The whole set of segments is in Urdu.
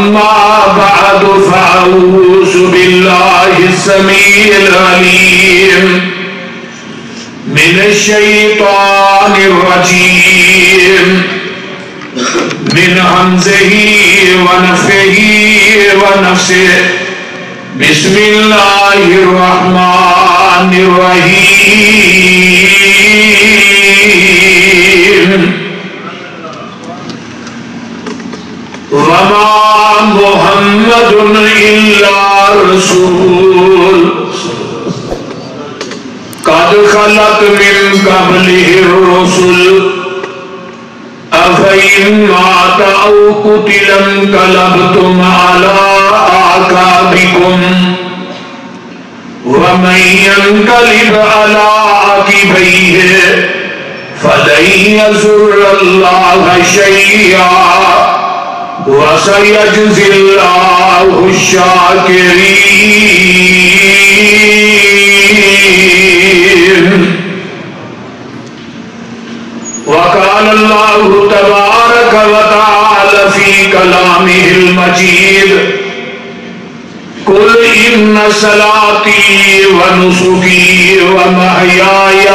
أما بعد فأعوذ بالله السميع العليم من الشيطان الرجيم من همزه ونفخه ونفسه بسم الله الرحمن الرحيم وما محمد إلا رسول قد خلت من قبله الرسل أفإن مات أو قتل انقلبتم على أعقابكم ومن ينقلب على عقبيه فلن يضر الله شيئا وسيجزي الله الشاكرين. وقال الله تبارك وتعالى في كلامه المجيد قل إن صلاتي ونسكي ومحياي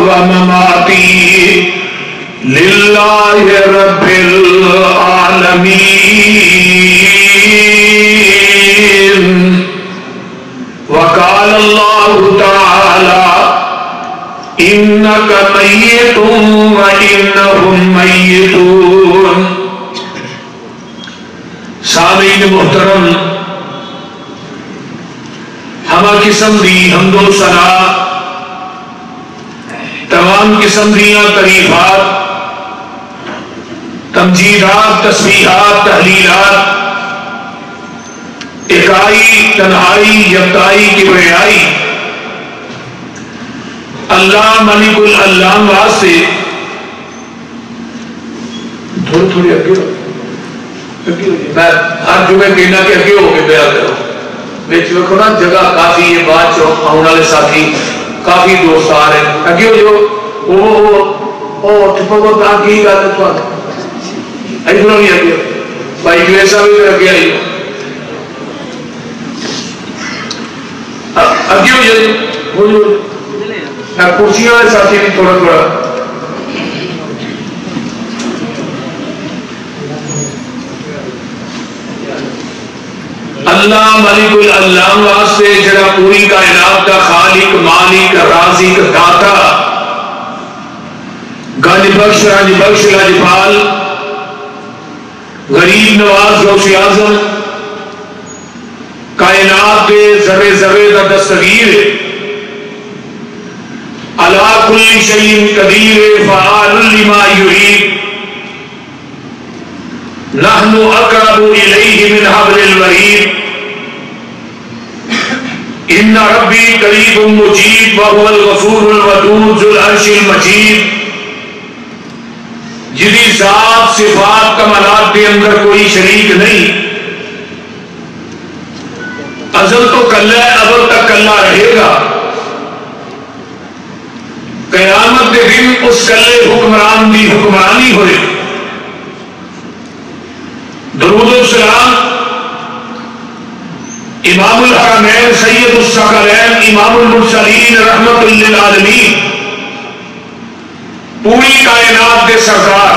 ومماتي لله رب العالمين. وقال الله تعالى إنك ميت وإنهم ميتون. سامعین محترم، ہمہ قسم دی حمد و ثنا، تمام قسم دیاں تعریفات، تمجیدات، تسبیحات، تحلیلات، اکائی، تنہائی، یکتائی، کبریائی اللہ ملک العلام واسطے. تھوڑی اگے میں ہر جمعے کہنا کہ اگے ہو کے بیان کرو. بچ ویکھو نا جگہ کافی ہے، بعد چ آنے والے ساتھی کافی دوست آ رہے ہیں. اگے ہو جو وہ ٹھپو کی گل ہے تھوڑا ادھر نہیں اگے بھائی جویل صاحب بھی اگے آئی اگے ہو جائے کرسیاں والے ساتھی بھی تھوڑا تھوڑا. اللہ ملک العلام واسطے جڑا پوری کائنات کا خالق، مالک، رازق، داتا، گنج بخش، رنج بخش، لاجپال، غریب نواز، غوث اعظم، کائنات کے ذرے ذرے کا دستگیر ہے، علی کل شیء قدیر، فعال لما یرید، نحن اقرب الیہ من حبل الورید، ان ربی قریب مجیب وهو الغفور الودود ذو العرش المجید. جدی ذات صفات کمالات کے اندر کوئی شریک نہیں، ازل تو کلہ ہے، ابد تک کلہ رہے گا. قیامت کے دن اس کلے حکمران دی حکمرانی ہوئے. درود و سلام امام الحرمین سید الثقلین امام المرسلین رحمت للعالمین، پوری کائنات کے سردار،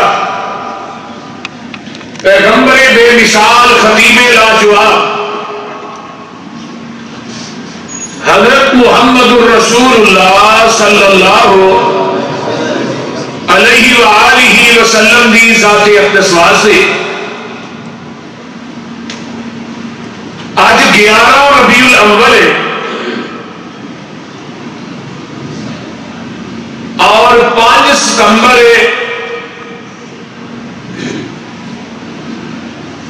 پیغمبر بے مثال، خطیب لاجواب، حضرت محمد الرسول اللہ صلی اللہ علیہ وآلہ وسلم دی ذات اقدس واسطے آج 11 ربیع الاول ہے اور 5 ستمبر ہے.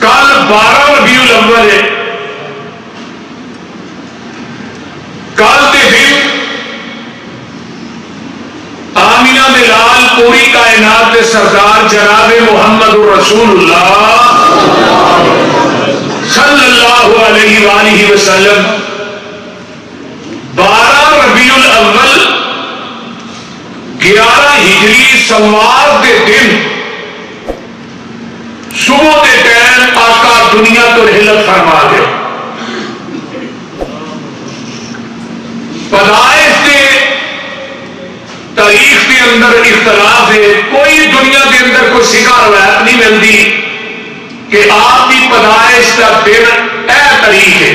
کل 12 ربیع الاول ہے. کل کے دن آمینہ دلال پوری کائنات کے سردار جناب محمد الرسول اللہ صلی اللہ علیہ وآلہ وسلم 12 ربیع الاول 11 ہجری سوار کے دن صبح کے ٹائم آقا دنیا تو رحلت فرما دے. پیدائش کے تاریخ کے اندر اختلاف ہے. کوئی دنیا کے اندر کوئی سکھا روایت نہیں ملتی کہ آپ کی پیدائش کا دن اے تاریخ ہے.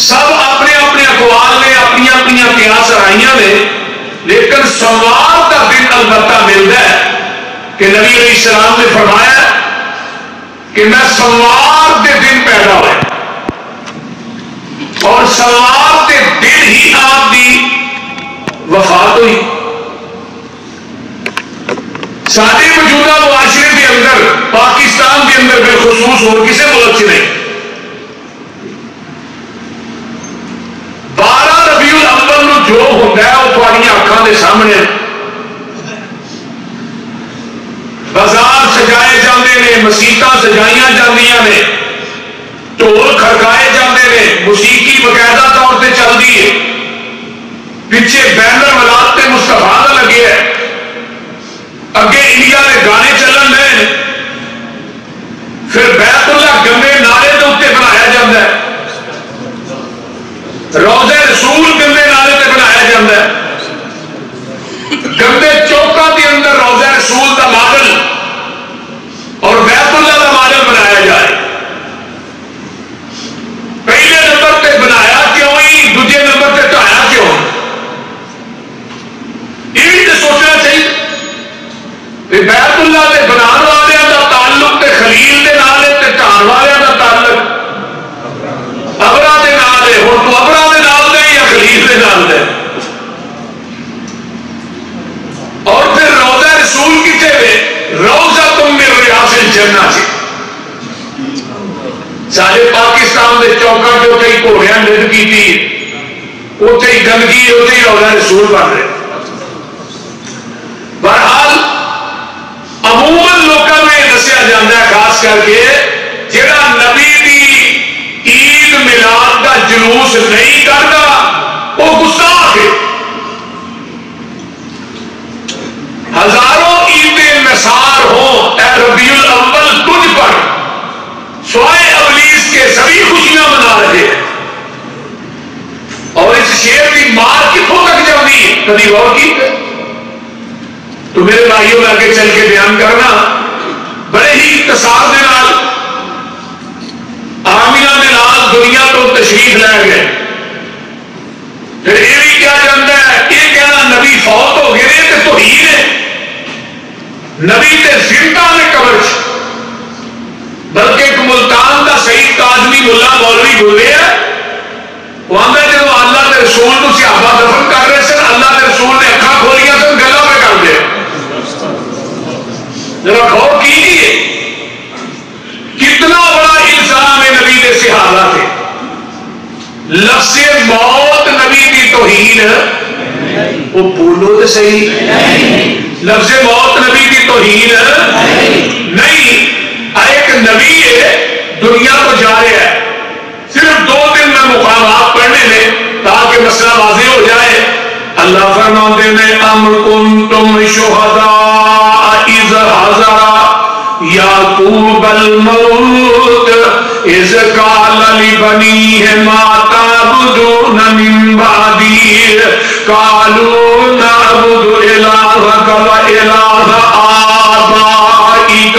سب اپنے اپنے اقوال نے اپنی اپنی قیاس رائیاں نے، لیکن سوموار کا دن البتہ ملتا ہے کہ نبی علیہ السلام نے فرمایا کہ میں سوموار کے دن پیدا ہوا اور سوموار کے دن ہی آپ کی وفات ہوئی. سارے موجودہ معاشرے کے اندر، پاکستان کے اندر بالخصوص اور کسی ملک سے نہیں، 12 ربیع الاول نو جو ہوتا ہے وہ تھوڑی اکھاں دے سامنے. بازار سجائے جاندے نے، مسیتاں سجائیاں جاندیاں نے، ڈھول کھڑکائے جاندے نے، موسیقی باقاعدہ طور پہ چلتی ہے، پیچھے بینر ولادت مصطفیٰ کا لگے ہے، اگے انڈیا کے گانے چلن رہے، پھر بیت اللہ گندے نعرے کے اتنے بنایا جاتا ہے، روضہ رسول گندے نعرے تے بنایا جاتا ہے، گندے چوکاں کے اندر روضہ رسول کا ماڈل اور بیت اللہ کا ماڈل بنایا جائے. پہلے نمبر پہ بنایا کیوں ہی، دوسرے نمبر پہ ٹھایا کیوں؟ یہ بھی تو سوچنا چاہیے. بیت اللہ کے بنان والوں کا تعلق تے خلیل کے نال ہے، ٹھان والوں کا تعلق ابرا کے نال ہے. ہوں تو ابرا کے نال دے یا خلیل کے نال دے؟ اور پھر روضہ رسول کتنے میں روضہ تم میں ریاض الجنہ سے. سارے پاکستان کے چوکاں جو کئی گھوڑیاں نڈ کی اتنے ہی گندگی، اتنے ہی روضہ رسول بن رہے. بہرحال عموماً لوگوں میں دسیا جاتا ہے، خاص کر کے جہاں نبی دی عید میلاد کا جلوس نہیں کرتا وہ گستاخ ہے. ہزاروں عیدیں نثار ہوں اے ربیع الاول تجھ پر، سوائے ابلیس کے سبھی خوشیاں منا رہے ہیں. اور اس شیر کی مار کتوں تک جاتی ہے کبھی غور کی؟ تو میرے بھائیوں میں آگے چل کے بیان کرنا بڑے ہی اختصار کے نال. آمینہ دے نال دنیا تو تشریف لے گئے. پھر یہ بھی کیا جانتا ہے، یہ کہنا نبی فوت ہو گئے تے توہین ہے. نبی تے زندہ نے قبر چ، بلکہ ایک ملتان کا سعید کاظمی ملا مولوی بولے ہے، وہ آدھا جب اللہ کے رسول کو صحابہ دفن کر رہے سن، اللہ کے رسول نے اکھاں کھولیاں سن، گلا پہ کر دیا. ذرا غور کیجیے کتنا بڑا الزام ہے نبی کے صحابہ سے. لفظ موت نبی کی توہین، وہ بولو تو صحیح، لفظ موت نبی کی توہین نہیں. ایک نبی ہے دنیا کو جا رہا ہے، صرف 2 دن میں مقامات پڑھنے میں تاکہ مسئلہ واضح ہو جائے. اللہ فرماتے ہیں ام کنتم شہداء اذ حضر یعقوب الموت اذ قال لبنیہ ما تعبدون من بعدی قالوا نعبد الہک و الہ آبائک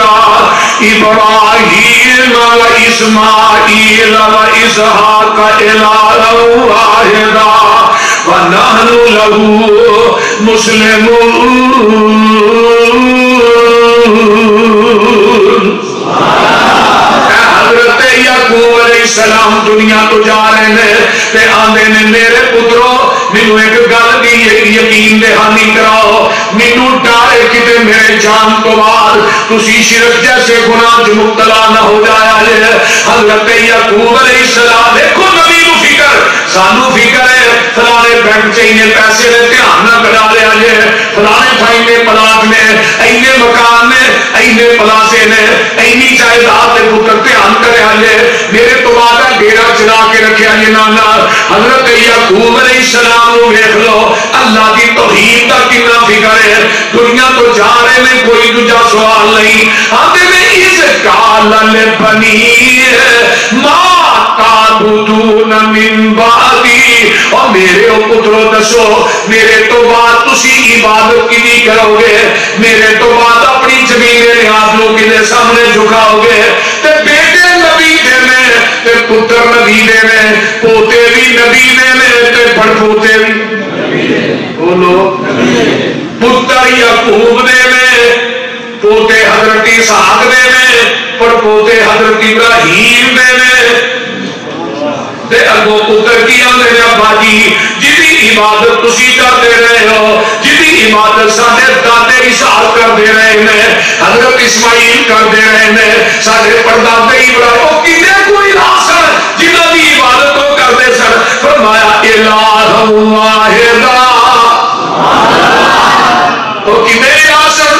ابراہیم و اسماعیل و اسحاق الہا واحدا وَنَحْنُ لَهُ مُسْلِمُونَ. حضرت یعقوب علیہ السلام دنیا تو جا رہے ہیں تے آندے نے میرے پترو مینوں ایک گل دی یقین دہانی کراؤ، مینوں ڈر کتے میرے جان تو بعد تسی شرک جیسے گناہ چ مبتلا نہ ہو جایا جے. حضرت یعقوب علیہ السلام دیکھو نبی نو فکر، سانو فکر ہے فلانے بینک چاہیے پیسے نے دھیان نہ کٹا لیا جے، فلانے تھائینے پلاٹ نے اینے مکان نے اینے پلاسے نے اینی جائیداد کے پتر دھیان کریا جے، میرے تو بعد ڈیرا چلا لا کے رکھیا جنہاں نال حضرت یعقوب علیہ السلام نو ویکھ لو اللہ دی توحید دا کتنا فکر ہے دنیا تو جا رہے ہیں کوئی دوجا سوال نہیں آتے میں اس قال لبنی ما تعبدون من بعدی اور میرے او پترو دسو میرے تو بعد تسی عبادت کی نہیں کرو گے میرے تو بعد اپنی زمین نیاز لو کے سامنے جھکاؤ گے تے بیٹے نبی دے میں تے پتر نبی دے میں پوتے بھی نبی دے میں تے پڑ پوتے بھی بولو پتر یعقوب دے میں پوتے حضرت اسحاق دے میں پڑ پوتے حضرت ابراہیم دے میں تے اگو پتر کی آندے نے ابا جی جدی عبادت تسی کرتے رہے ہو جدی عبادت ساڈے دادے اسحاق کرتے رہے ہیں حضرت اسماعیل کرتے رہے ہیں ساڈے پردادے ابراہیم کنے کوئی راسن جنہاں دی عبادت کو کرتے سن فرمایا الہ واحد تو کنے راسن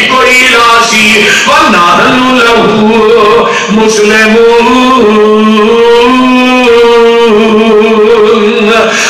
کوئی راسی ونحن لہو مسلمون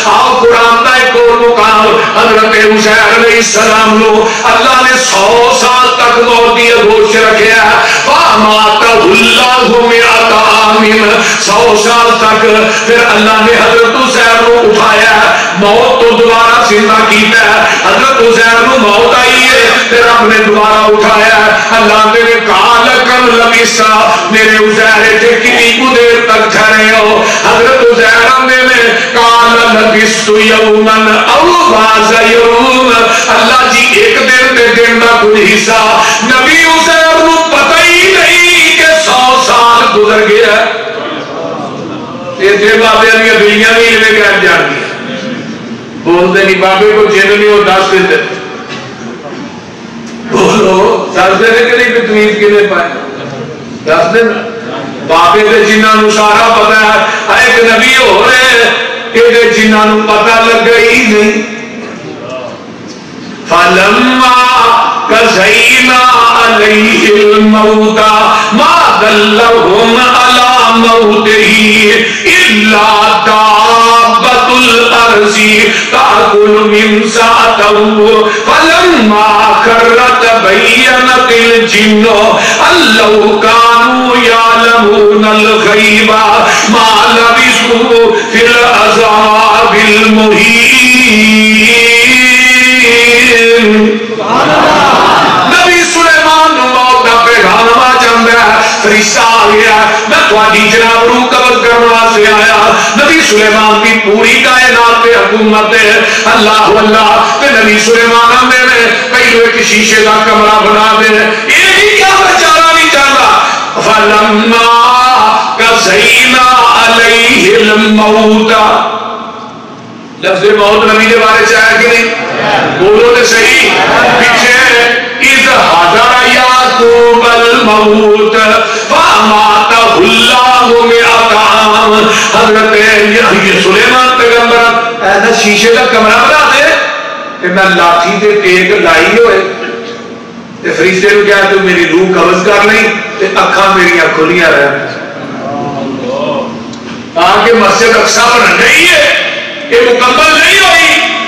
آؤ قرآن کا ایک اور مقام حضرت حسین علیہ السلام نو اللہ نے 100 سال تک موت دی گوش رکھیا ہے فاماتہ اللہ مئات عام 100 سال تک پھر اللہ نے حضرت حسین نو اٹھایا ہے موت تو دوبارہ زندہ کیتا ہے حضرت حسین نو موت آئی ہے پھر رب نے دوبارہ اٹھایا ہے اللہ نے کال کم لبیسا میرے حسین تھے کتنی کو دیر تک ٹھہرے ہو حضرت حسین نے کال لبیستو یومن او باز یوم اللہ جی ایک دن تے دن دا کوئی حصہ نبی حسین نو پتہ ہی نہیں کہ 100 سال گزر گیا یہ تھے بابے علیہ دنیا نہیں لے گئے جان دیا بولتے نہیں بابے کو جن نہیں ہو 10 دیتے بولو 10 دینے کے لیے تمیز کے لیے پائے 10 دن بابے دے جنہاں نو سارا پتہ ہے ایک نبی ہو رہے ہیں کہ جنہاں نو پتہ لگ گئی نہیں فلما قضینا علیہ الموت ما دلهم على موته الا دابۃ الارض تاکل من سأته فلما خر تبینت الجن ان لو كانوا يعلمون الغیب ما لبثوا فی العذاب المہین نبی سلیمان موت کا پیغام آ جاتا ہے فرشتہ آ گیا میں تھوڑی جناب روح قبض کرنا سے آیا نبی سلیمان کی پوری کائنات پہ حکومت ہے اللہ اللہ تے نبی سلیمان ہمیں نے پہلو ایک شیشے کا کمرہ بنا دے یہ بھی کیا بیچارہ نہیں جانا فلما قضینا علیہ الموت لفظ موت نبی کے بارے سے آیا کہ نہیں بولو تو صحیح پیچھے اذ حضر یعقوب الموت فاماتہ اللہ مئات عام حضرت سلیمان پیغمبر ایسا شیشے کا کمرہ بنا دے کہ میں لاٹھی دے ٹیک لائی ہوئے تے فرشتے نے کہا تو میری روح قبض کر لیں تے اکھاں میریاں کھلیاں رہن تاکہ مسجد اقصی بن گئی ہے کہ مکمل نہیں ہوئی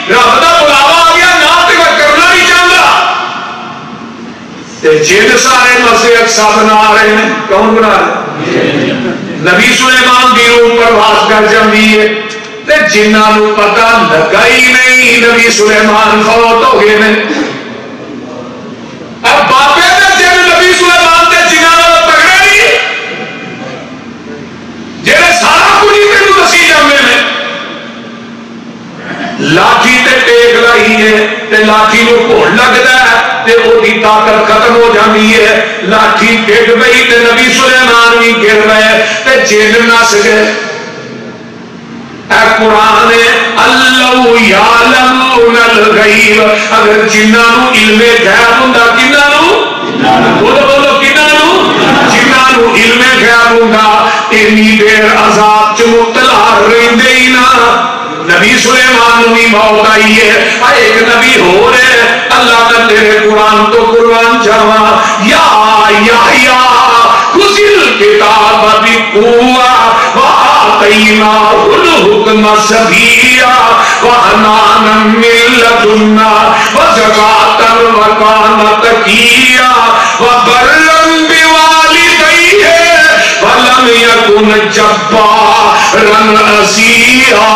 رب دا بلاوا آ گیا نہ تے کرنا نہیں چاہتا تے جن سارے مسجد اقصی بنا رہے ہیں کون بنا رہے ہیں نبی سلیمان دی روح پرواز کر جاندی ہے تے جنہاں نو پتہ لگا ہی نہیں نبی سلیمان فوت ہو گئے نے اب بابے دے جن نبی سلیمان تے جنہاں نال پکڑے نہیں جڑے سارا کچھ تینوں دسی جاندے نے لاٹھی تے ٹیک لائی ہے تے لاٹھی نو گھوڑ لگدا ہے تے او دی طاقت ختم ہو جاندی ہے لاٹھی گر گئی تے نبی سلیمان بھی گر گئے تے جن نس گئے اے قرآن اللہ یعلمون الغیب اگر جنہاں نو علم غیب ہوندا کنہاں نو بولو بولو کنہاں نو جنہاں نو علم غیب ہوندا اتنی دیر عذاب چ مبتلا رہندے ہی نہ نبی سلیمان بھی موت آئی ہے ایک نبی ہو رہے اللہ کا تیرے قرآن تو قرآن جاوا یا خذ الکتاب بقوہ وآتيناه الحكم صبيا وحنانا من لدنا وزكاة وكان تقيا وبرا بوالديه ولم يكن جبارا عصيا.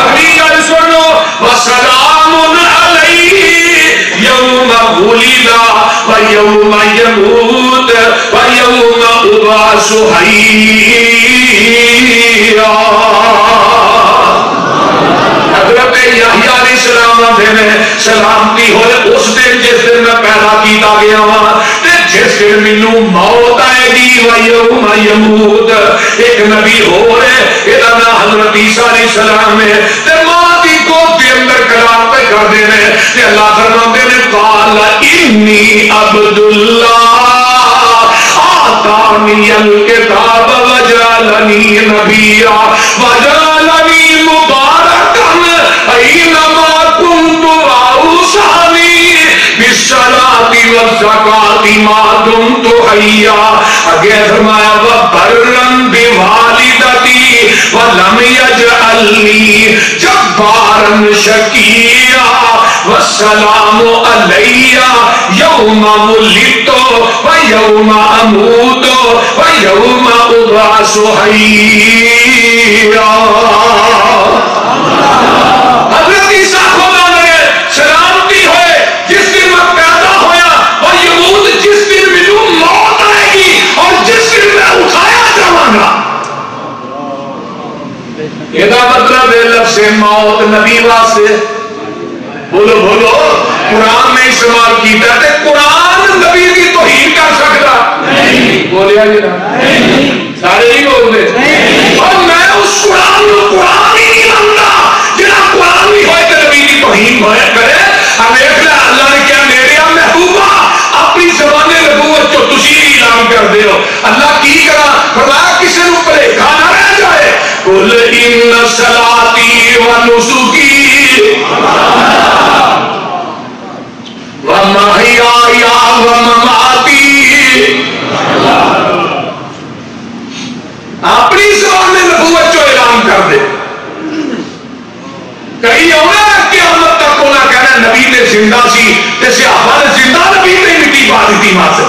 اگلی گل سنو وسلام علیہ یوم ولد ویوم یموت ویوم یبعث حیا. حضرت یحییٰ علیہ السلام نے سلامتی ہوئے اس دن جس دن میں پیدا کیتا گیا ہوں جس دن مینوں موت آئے گی ویوم یموت. ایک نبی ہو رہے یہ نام حضرت عیسیٰ علیہ السلام ہے تے ماں کی گود کے اندر کلام پہ کر دے رہے تے اللہ فرماتے ہیں قال انی عبد اللہ آتانی الکتاب وجعلنی نبیا وجعلنی مبارکا اینما کنت واوصانی بالصلاۃ والزکاۃ ما دمت حیا. آگے فرمایا وبرا بوالدتی ولم یجعلنی جبارا شقیا والسلام علی یوم ولدت ویوم اموت ویوم ابعث حیا. حضرت عیسیٰ خدا نے سلامتی ہوئے جس دن میں پیدا ہویا اور یموت جس دن مجھے موت آئے گی اور جس دن میں اٹھایا جاؤں گا. یہ مطلب ہے لفظ موت نبی واسطے بولو بولو قرآن میں استعمال کیتا ہے قرآن نبی کی توہین کر سکتا نہیں. بولیا جی سارے ہی بول دے اور میں اس قرآن کو قرآن ہی نہیں مانتا جنا قرآن بھی ہوئے تو نبی کی توہین ہوئے کرے. ہم ایک لئے اللہ نے کیا میرے محبوبہ اپنی زبان نبوت جو تسی اعلان کر دے ہو. اللہ کی کرا فرمایا کسی نے پریکھا نہ رہ جائے. قل ان صلاتی و نسکی ومحیای ومماتی اپنی زبان نبوت جو اعلان کر دے. کئی ہونا قیامت تک ہونا کہنا نبی نے زندہ سی تے صحابہ نے زندہ نبی نے مٹی پا دیتی ماں سے.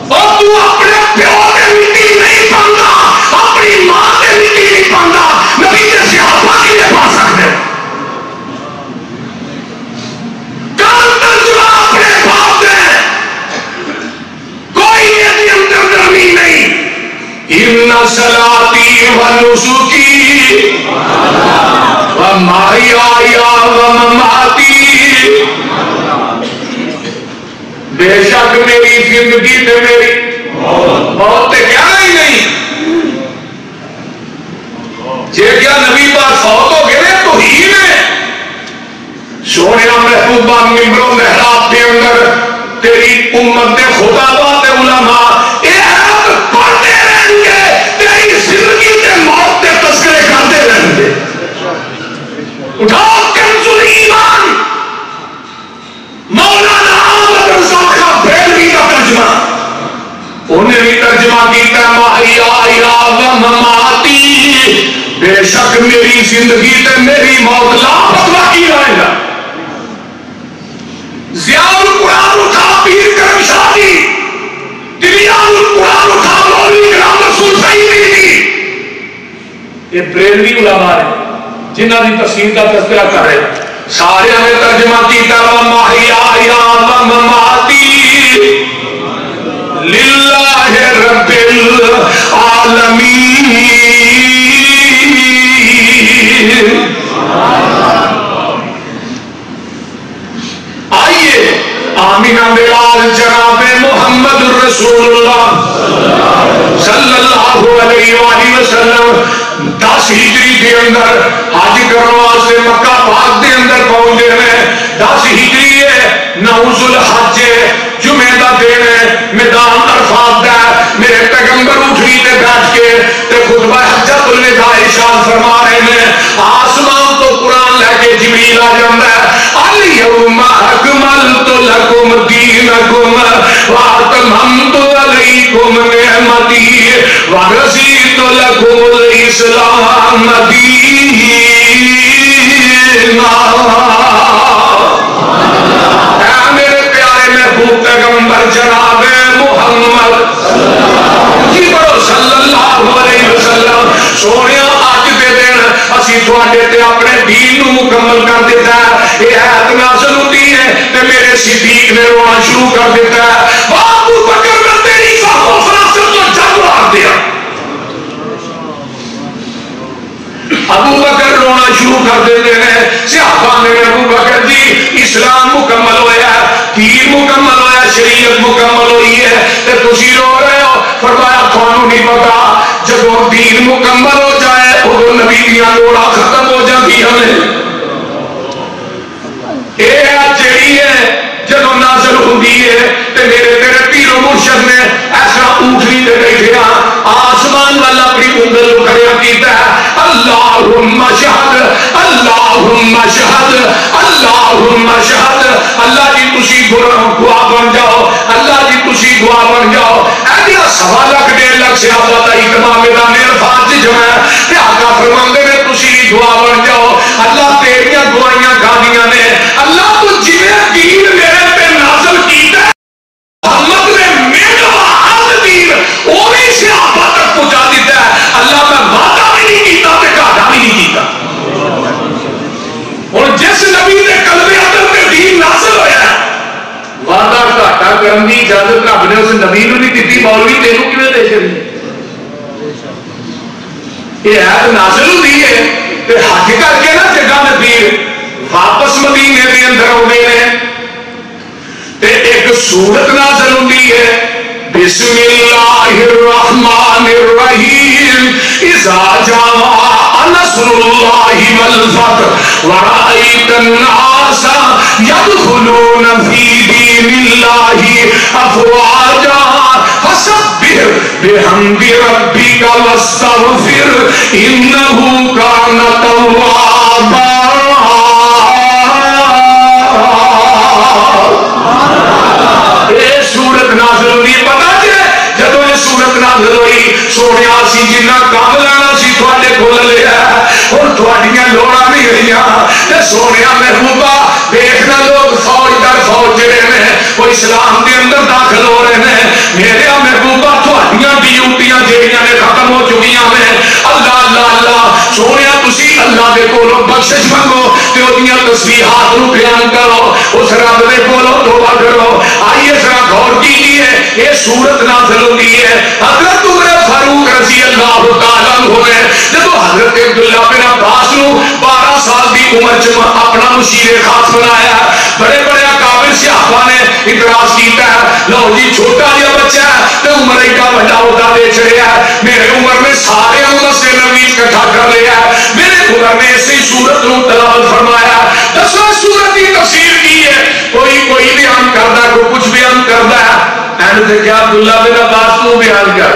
اور تو اپنے پیو نے مٹی نہیں پاندا اپنی ماں نے مٹی نہیں پاندا نبی نے صحابہ کی نے پا سکتے. کان ترجمہ اپنے باپ دے کوئی یہ اندر نرمی نہیں. ان صلاتی و نسکی ومحیای ومماتی بے شک میری زندگی تے میری موت تے کہنا ہی نہیں. جے کیا نبی پاک فوت ہو گئے تو ہی میں سونے محبوبہ ممبر و محراب کے اندر تیری امت نے خدا بات علماء یہ آیت پڑھتے رہیں گے تیری زندگی تے موت تے تذکرے کرتے رہیں گے. اٹھاؤ کنز الایمان مولانا احمد رضا کا بریلوی کا ترجمہ انہیں بھی ترجمہ کیتا ہے محیای ومماتی بے شک میری زندگی تے میری موت لا فتویٰ کی رہے گا. ضیاء القرآن اٹھا پیر کرم شاہ جی دلیال القرآن اٹھا مولوی کرام رسول صحیح نہیں. یہ بریلوی علماء ہے جنہ کی تفسیر کا تذکرہ کر رہے سارے ہمیں ترجمہ کیتا ومحیای ومماتی للہ رب العالمین. آئیے آمینہ بلال جناب محمد رسول اللہ صلی اللہ علیہ وآلہ وسلم 10 ہجری کے اندر حج کرنے واسطے مکہ پاک کے اندر پہنچے ہیں. 10 ہجری ہے 9 ذوالحج جمعہ دا دن ہے میدان عرفات دا میرے پیغمبر اٹھی تے بیٹھ کے تے خطبہ حجۃ الوداع ارشاد فرما رہے ہیں. آسمان تو قرآن لے کے جبریل آ جاتا ہے الیوم اکملت لکم دینکم واتممت لکم الاسلام دینا۔ اے میرے پیارے محبوب پیغمبر جناب محمد جی بڑو صلی اللہ علیہ وسلم، سونے اج دے دن اسی تواڈے تے اپنے دین نو مکمل کر دیتا ہے۔ یہ آیت نازل ہوتی ہے تے میرے صدیق نے رونا شروع کر دیتا ہے، ابو بکر میں تیری فہم و فراست تو جنگ مار دیا۔ ابو بکر رونا شروع کر دیتے ہیں، صحابہ نے ابو بکر جی اسلام مکمل ہویا ہے، دین مکمل ہویا، شریعت مکمل ہوئی ہے تے تسی رو رہے ہو۔ فرمایا تھانوں نہیں پتا جب دین مکمل ہو جائے ادو نبی دیاں لوڑاں ختم ہو جاتی ہیں۔ یہ جیڑی ہے جب نازل ہوتی ہے تے میرے تیرے پیر و مرشد نے ایسا اونٹنی دے بیٹھے آسمان والا اپنی انگل کھڑا کیتا ہے، اللہم شہد اللہم شہد اللہم شہد، اللہ جی تسی گواہ بن جاؤ، اللہ جی تسی گواہ بن جاؤ۔ ایڈیا 1.25 لاکھ 1.5 لاکھ صحابہ دا اجتماع میدان عرفات وچ جمع ہے تے آقا فرماندے نے تسی گواہ بن جاؤ، اللہ تیریاں گواہیاں کھادیاں نے، اللہ تو جویں دین میرے تے نازل کیتا ہے محمد نے میرا ہر دین اوہی صحابہ تک پہنچا دیتا ہے، اللہ میں وعدہ بھی نہیں کیتا تے گھاٹا بھی نہیں کیتا۔ اور جس نبی نے قلب ادب تے دین نازل ہویا ہے وعدہ گھاٹا کرن دی اجازت رب نے اس نبی نو نہیں دتی، مولوی تینوں کیویں دے چھڑی؟ یہ آیت نازل ہوئی ہے تے حج کر کے نا جگہ میں پیر واپس مدینے دے اندر آتے ہیں تے ایک سورت نازل ہوتی ہے، بسم اللہ الرحمن الرحیم، اذا جاء نصر اللہ والفتح ورأیت الناس يدخلون فی دین اللہ افواجا فسبح بحمد ربک واستغفر انہ کان توابا۔ سورت نازل ہوئی پتا جی جب یہ سورت نازل ہوئی سونے سی جنہ کام لینا سی تھوڑے کھول لیا اور تھوڑیاں لوڑا نہیں ہوئی سونے محبوبہ دیکھنا لوگ فوج در فوج جڑے ہیں وہ اسلام کے اندر داخل ہو رہے ہیں، میرے محبوبہ تھوڑیاں ڈیوٹیاں جڑیاں نے ختم ہو چکی ہیں، اللہ اللہ اللہ سونے تسی اللہ دے کولوں بخشش منگو تے اودیاں تسبیحات نو بیان کرو، اس رب دے کولوں توبہ کرو۔ آئیے ذرا غور کیجیے یہ سورت نازل ہوتی ہے حضرت عمر فاروق رضی اللہ تعالیٰ عنہ نے جب حضرت عبداللہ بن عباس نو 12 سال دی عمر چ اپنا مشیر خاص بنایا، بڑے بڑے اکابر صحابہ نے اعتراض کیتا ہے، لو جی چھوٹا جہا بچہ ہے تے عمر ایڈا بڑا عہدہ دے چھڑیا ہے، میرے عمر نے سارے مسجد نبوی اکٹھا کر لیا ہے، میرے عمر نے اسی سورت نو تلاوت فرمایا۔ دسواں سورت کی تفسیر کی ہے، کوئی بیان کرتا ہے، کوئی کچھ بیان کرتا ہے، اینڈ تے کیا عبداللہ بن عباس کو بیان کر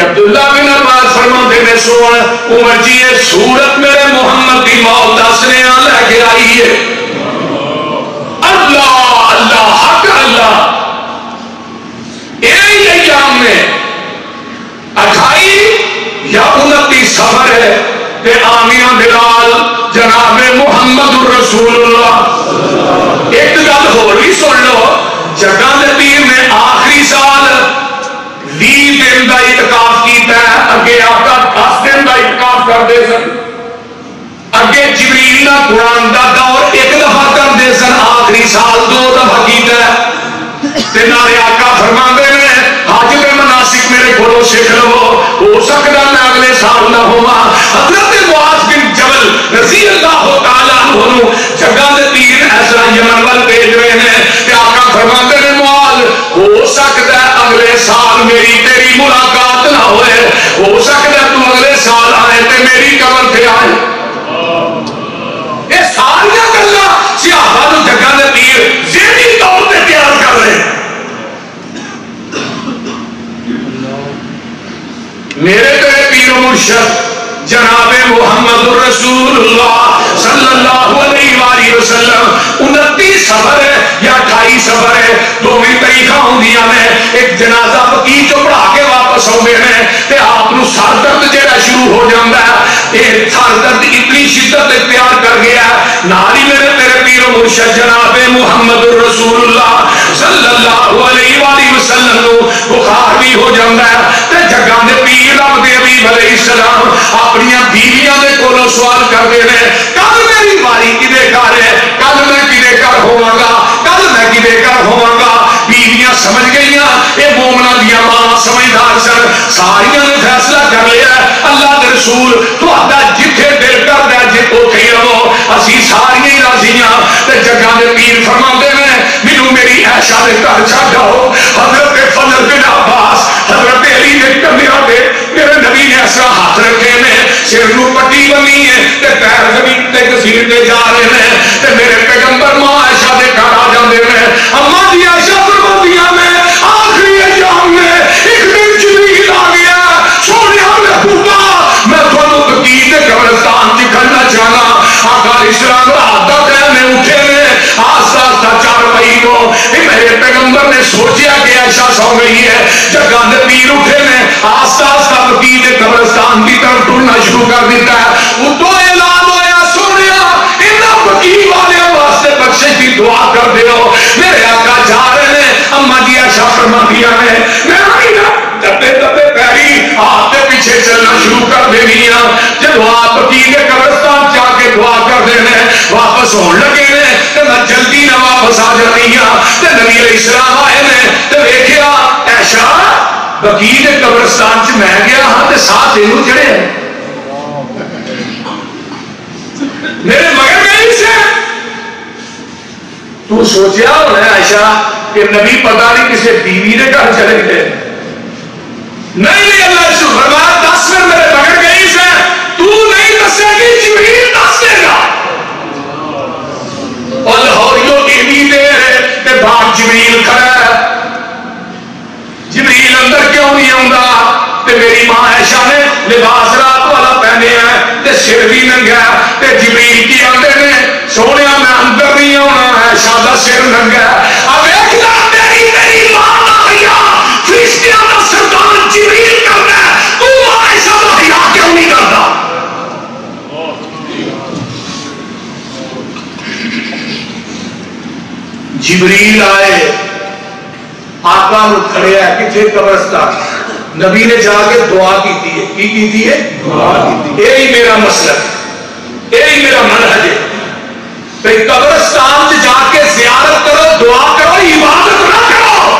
عبداللہ بن عباس فرماتے نے سن عمر جی یہ سورت میرے محمد کی موت دسنے لے کے آئی ہے، اللہ اللہ حق اللہ۔ یہی ایام میں 28 یا 29 سفر ہے تے آمینہ بلال جناب محمد الرسول اللہ۔ ایک گل ہو رہی سن لو، جگہ پیر نے آخری سال 20 دن کا اعتکاف کیتا ہے، اگے آقا 10 دن کا اعتکاف کرتے سن، اگے جبریل کا قرآن کا دور ایک دفعہ کرتے سن، آخری سال 2 دفعہ کیتا ہے تے نالے آقا فرماندے نے حج دے مناسک میرے کولوں سیکھ لو، ہو سکتا میں اگلے سال نہ ہوا۔ حضرت معاذ بن جبل رضی اللہ تعالیٰ عنہ جگہ دے پیر ایسا یمن وال بھیج رہے ہیں کہ آقا فرماتے ہیں معاذ ہو سکتا ہے اگلے سال میری تیری ملاقات نہ ہوئے، ہو سکتا ہے تو اگلے سال آئے تے میری قبر پہ آئے۔ یہ سارا گلا صحابہ نو جگہ دے پیر ذہنی طور پہ تیار کر رہے ہیں۔ میرے تیرے پیر و مرشد جناب محمد الرسول اللہ صلی اللہ علیہ وآلہ وسلم 29 سفر ہے یا 28 سفر ہے، 2 تاریخ ہوندیاں نے، ایک جنازہ بقیع چوں پڑھا کے واپس واپس آتے ہیں تے آپ نو سر درد جہاں شروع ہو جاتا ہے یہ سر درد اتنی شدت اختیار کر گیا ناری میرے تیرے پیر و مرشد جناب محمد رسول اللہ صلی اللہ علیہ وآلہ وسلم نو بخار بھی ہو جاتا ہے تے جگہ دے پیر رب دے حبیب علیہ السلام اپنی بیویاں دے کولوں سوال کرتے ہیں کل میری باری کدے گھر ہے کل میں کدے گھر ہوواں گا کل میں کدے گھر ہوواں گا بیویاں سمجھ گئیاں یہ مومنا دیا ماں سمجھدار سن ساریاں نے فیصلہ کر لیا اللہ کے رسول تہاڈا جتھے دل کردا ہے جے اوتھے ہی رہو اسی ساریاں ہی راضی ہاں تے جگہ دے پیر فرماندے نے مینوں میری عائشہ دے گھر چھڈ آؤ حضرت فضل بن عباس حضرت علی دے کندھیاں تے میرے نبی نے ایسا ہاتھ رکھے نے سر نو پٹی بنی ہے تے پیر زمین تے گھسیٹتے جا رہے ہیں تے میرے پیغمبر ماں عائشہ دے گھر آ جاندے نے اما جی عائشہ فرماندیاں نے آخری ایام میں ایک دن جبریل آ گیا سونے محبوبہ میں تھانوں بقیع دے قبرستان چ کھڑنا چاہنا آقا اسلام رات دا ٹائم میں اٹھے نے آہستہ آہستہ چار پئی کو میرے پیغمبر نے سوچیا کہ عائشہ سو گئی ہے جگہ دے پیر اٹھے نے آہستہ آہستہ بقیع دے قبرستان کی طرف ٹرنا شروع کر دیتا ہے اٹھو اعلان ہویا سونیا انہاں بقیع والے واسطے بخشش کی دعا کر دیو میرے آقا جا رہے ہیں اما جی عائشہ فرماندیاں نے میں آئی نا دبے دبے پیری آپ کے پیچھے چلنا شروع کر دینی ہاں جب آپ بقیع کے قبرستان جا کے دعا کر دینے واپس ہون لگے نے تے میں جلدی نہ واپس آ جانی ہاں تے نبی علیہ السلام آئے نے تے ویکھیا عائشہ بقیع کے قبرستان چ میں گیا ہاں تے ساتھ اینو چڑھے ہیں میرے مگر گئی سے تو سوچیا ہونا عائشہ کہ نبی پتہ نہیں کسی بیوی نے گھر چلے گئے نہیں اللہ رسول فرمایا 10 میں میرے مگر گئی سے تو نہیں دسے گی جبریل دس دے گا اور لاہوریوں اتنی دیر کہ باہر جبریل کھڑا ہے جبریل اندر کیوں نہیں آؤں تے میری ماں عائشہ نے لباس رات والا پہنے ہے تے سر بھی ننگا تے جبریل کی آتے نے سونے میں اندر نہیں آنا عائشہ دا سر ننگا اب ایک میری ماں دا حیا فرشتیاں دا سردار جبریل کرنا ہے تو عائشہ دا حیا کیوں نہیں کرتا جبریل آئے آقا نو کھڑیا ہے کتنے قبرستان نبی نے جا کے دعا کی ہے کی کیتی ہے دعا کی یہی میرا مسلک یہی میرا منہج ہے کہ قبرستان سے جا کے زیارت کرو دعا کرو عبادت نہ کرو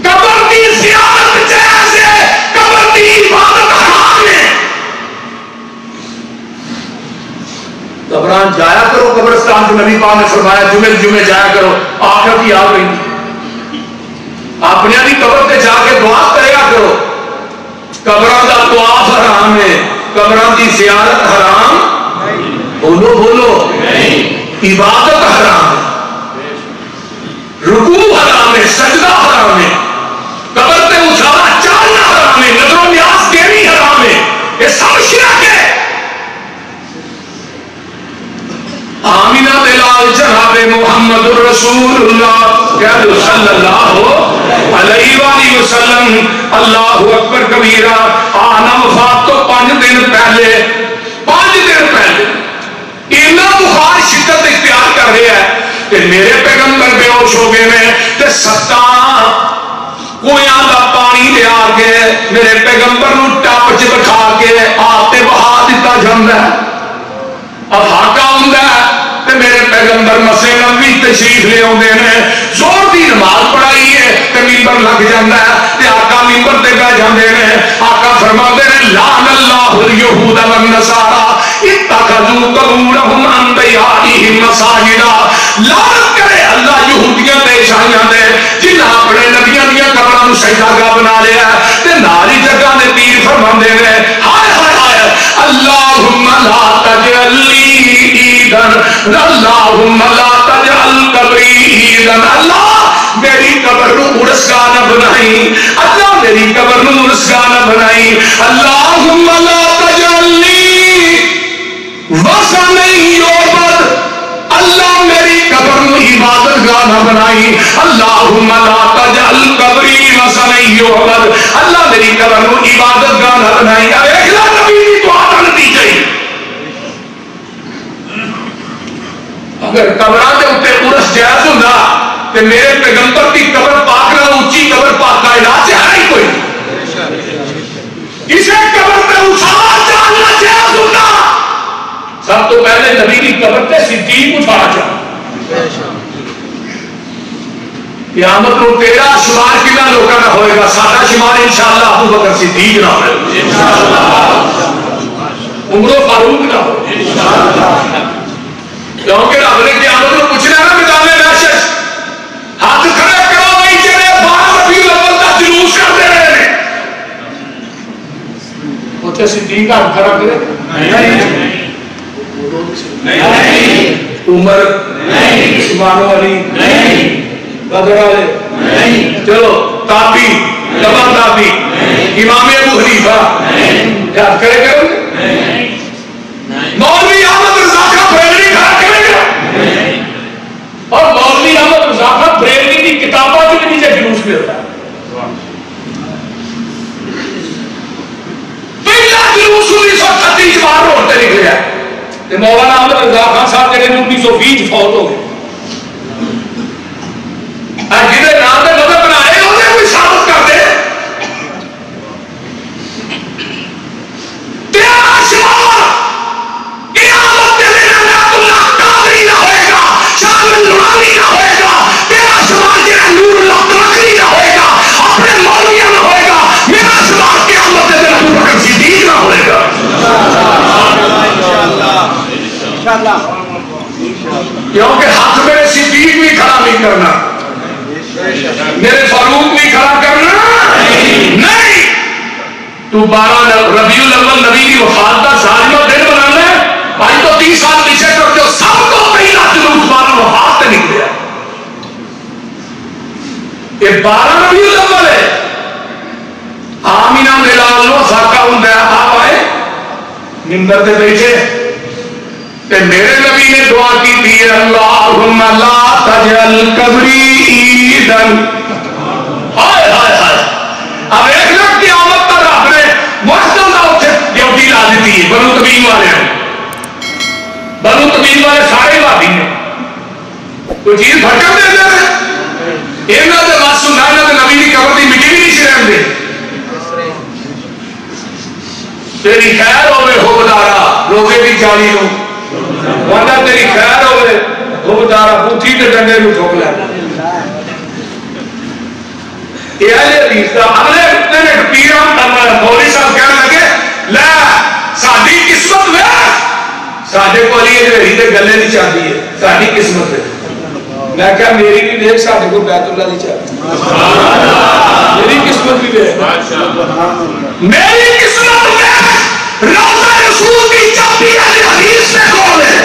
قبر کی زیارت جائز ہے قبر کی عبادت حرام ہے قبران جایا کرو قبرستان جو نبی پاک نے فرمایا جمعے جمعے جایا کرو آخرت یاد رہی اپنے بھی قبر تے جا کے دعا کریا کرو قبران دا دعا حرام ہے قبران دی زیارت حرام بولو بولو عبادت حرام ہے رکوع حرام ہے سجدہ حرام ہے قبر تے اٹھانا چاہنا حرام ہے نظر و نیاز دینی حرام ہے یہ سب شرک ہے آمینہ دلال جناب محمد رسول اللہ صلی اللہ علیہ وآلہ وسلم اللہ اکبر کبیرہ آنا وفات تو 5 دن پہلے اتنا بخار شدت اختیار کر رہا ہے کہ میرے پیغمبر بے ہوش ہو گئے میں تے 7 کویاں دا پانی لیا کے میرے پیغمبر نو ٹپ چ بٹھا کے آپ تے بہا دیتا جاندا ہے اب ہاکا ہوندا ہے تے میرے پیغمبر مسجد نبوی تشریف لے آتے ہیں زور دی نماز پڑھائی ہے تے ممبر لگ جاتا ہے تے آقا ممبر تے بیٹھ جاندے ہیں آقا فرماتے ہیں لعن اللہ الیہود والنصارى اتخذوا قبورهم انبیائهم مساجدا لعنت کرے اللہ یہودیاں تے عیسائیاں تے جنہاں اپنے نبیاں دیاں قبراں نو سجدہ گاہ بنا لیا تے ناری جگہ دے پیر فرماندے ہیں ہائے ہائے ہائے اللہم لا تجعل اللہم لا تجعل قبری عیدن اللہ میری قبر نو عرسگاہ نہ بنائی اللہ میری قبر نو عرسگاہ نہ بنائی اللہم لا تجعلنی وثن یعبد اللہ میری قبر نو عبادت گاہ نہ بنائی اللہم لا تجعل قبری وثن قبری یعبد، اللہ میری قبر نو عبادت گاہ نہ بنائی جائے. اخلا نبی دی دعا دا نتیجہ ہی. اگر قبراں دے اوتے عرس جائز ہوندا تے میرے پیغمبر دی قبر پاک نال اونچی قبر پاک کائنات سے ہے ہی کوئی. کسے قبر پہ اٹھا جانا جائز ہوندا، سب تو پہلے نبی کی قبر تے صدیق اٹھا جا. قیامت کو تیرا شمار کنا لوگوں کا ہوئے گا، سارا شمار انشاءاللہ ابو بکر صدیق نہ ہوئے، عمر فاروق نہ ہو. کیونکہ رب نے قیامت کو پوچھنا نا میدان محشر، ہاتھ کھڑے کرو نہیں چلے 12 ربیع الاول کا جلوس کرتے رہے ہیں. اتنے صدیق ہاتھ کھڑا کرے نہیں، عمر نہیں، عثمان علی نہیں، بدر والے نہیں، چلو تابی تبا تابی امام ابو حنیفہ یاد کرے کرو گے. مولوی احمد رضا کا بریلوی کھڑا کرے گا، اور مولوی احمد رضا کا بریلوی کی کتابوں کے نیچے جلوس ملتا ہے. پہلا جلوس 1938 باہر روڈ تے نکلیا تے مولانا احمد رضا خان صاحب جڑے 1920 فوت ہو گئے. جہاں نام کے مذہب بنائے انہیں کوئی ثابت کر دے. تیرا شمار قیامت کے دن بیت اللہ قادری نہ ہوئے گا، شامل نورانی نہ ہوئے گا. تیرا شمار جہاں نور اللہ ترقی نہ ہوئے گا، اپنے مولویہ نہ ہوئے گا. میرا شمار قیامت کے دن ابو بکر صدیق نہ ہوئے گا. کیونکہ ہاتھ میرے صدیق بھی کھڑا نہیں کرنا، میرے فاروق بھی کھڑا کرنا نہیں. تو 12 ربیع الاول نبی کی وفات کا سالواں دن بنانا ہے بھائی، تو 30 سال پیچھے کر دو. سب تو پہلا جلوس 12 وفات سے نکلیا. یہ 12 ربیع الاول ہے. آمینہ ملال نو ساکا ہوں آپ آئے منبر سے بیٹھے تے میرے نبی نے دعا کی تھی، اللہم لا تجعل قبری عیدن. ہائے ہائے ہائے. اب ایک لوگ قیامت پر رب نے مشتل نہ اٹھے ڈیوٹی لا دیتی ہے. بنو تمیم والے ہیں، بنو تمیم والے سارے وادی ہیں، کوئی چیز بھٹکن دے دے رہے اینا دے بات سننا اینا دے نبی کی قبر دی مٹی بھی نہیں شرم دے. تیری خیر ہوئے حبدارا روزے بھی چالی ہوں وانا تیری خیر ہوئے حبدارا پوچھی تے ڈنڈے نو ٹھوک لے. یہ ہے حدیث دا. اگلے ہفتے میں پیرا مولوی صاحب کہنے لگے لے ساری قسمت میں ساڈے کو علی جوہری تے گلے نہیں چاہتی ہے، ساری قسمت ہے. میں کہا میری بھی دیکھ ساڈے کو بیت اللہ نہیں چاہتی، میری قسمت بھی دیکھ، میری قسمت میں روضہ رسول کی چابی علی حدیث سے کون ہے.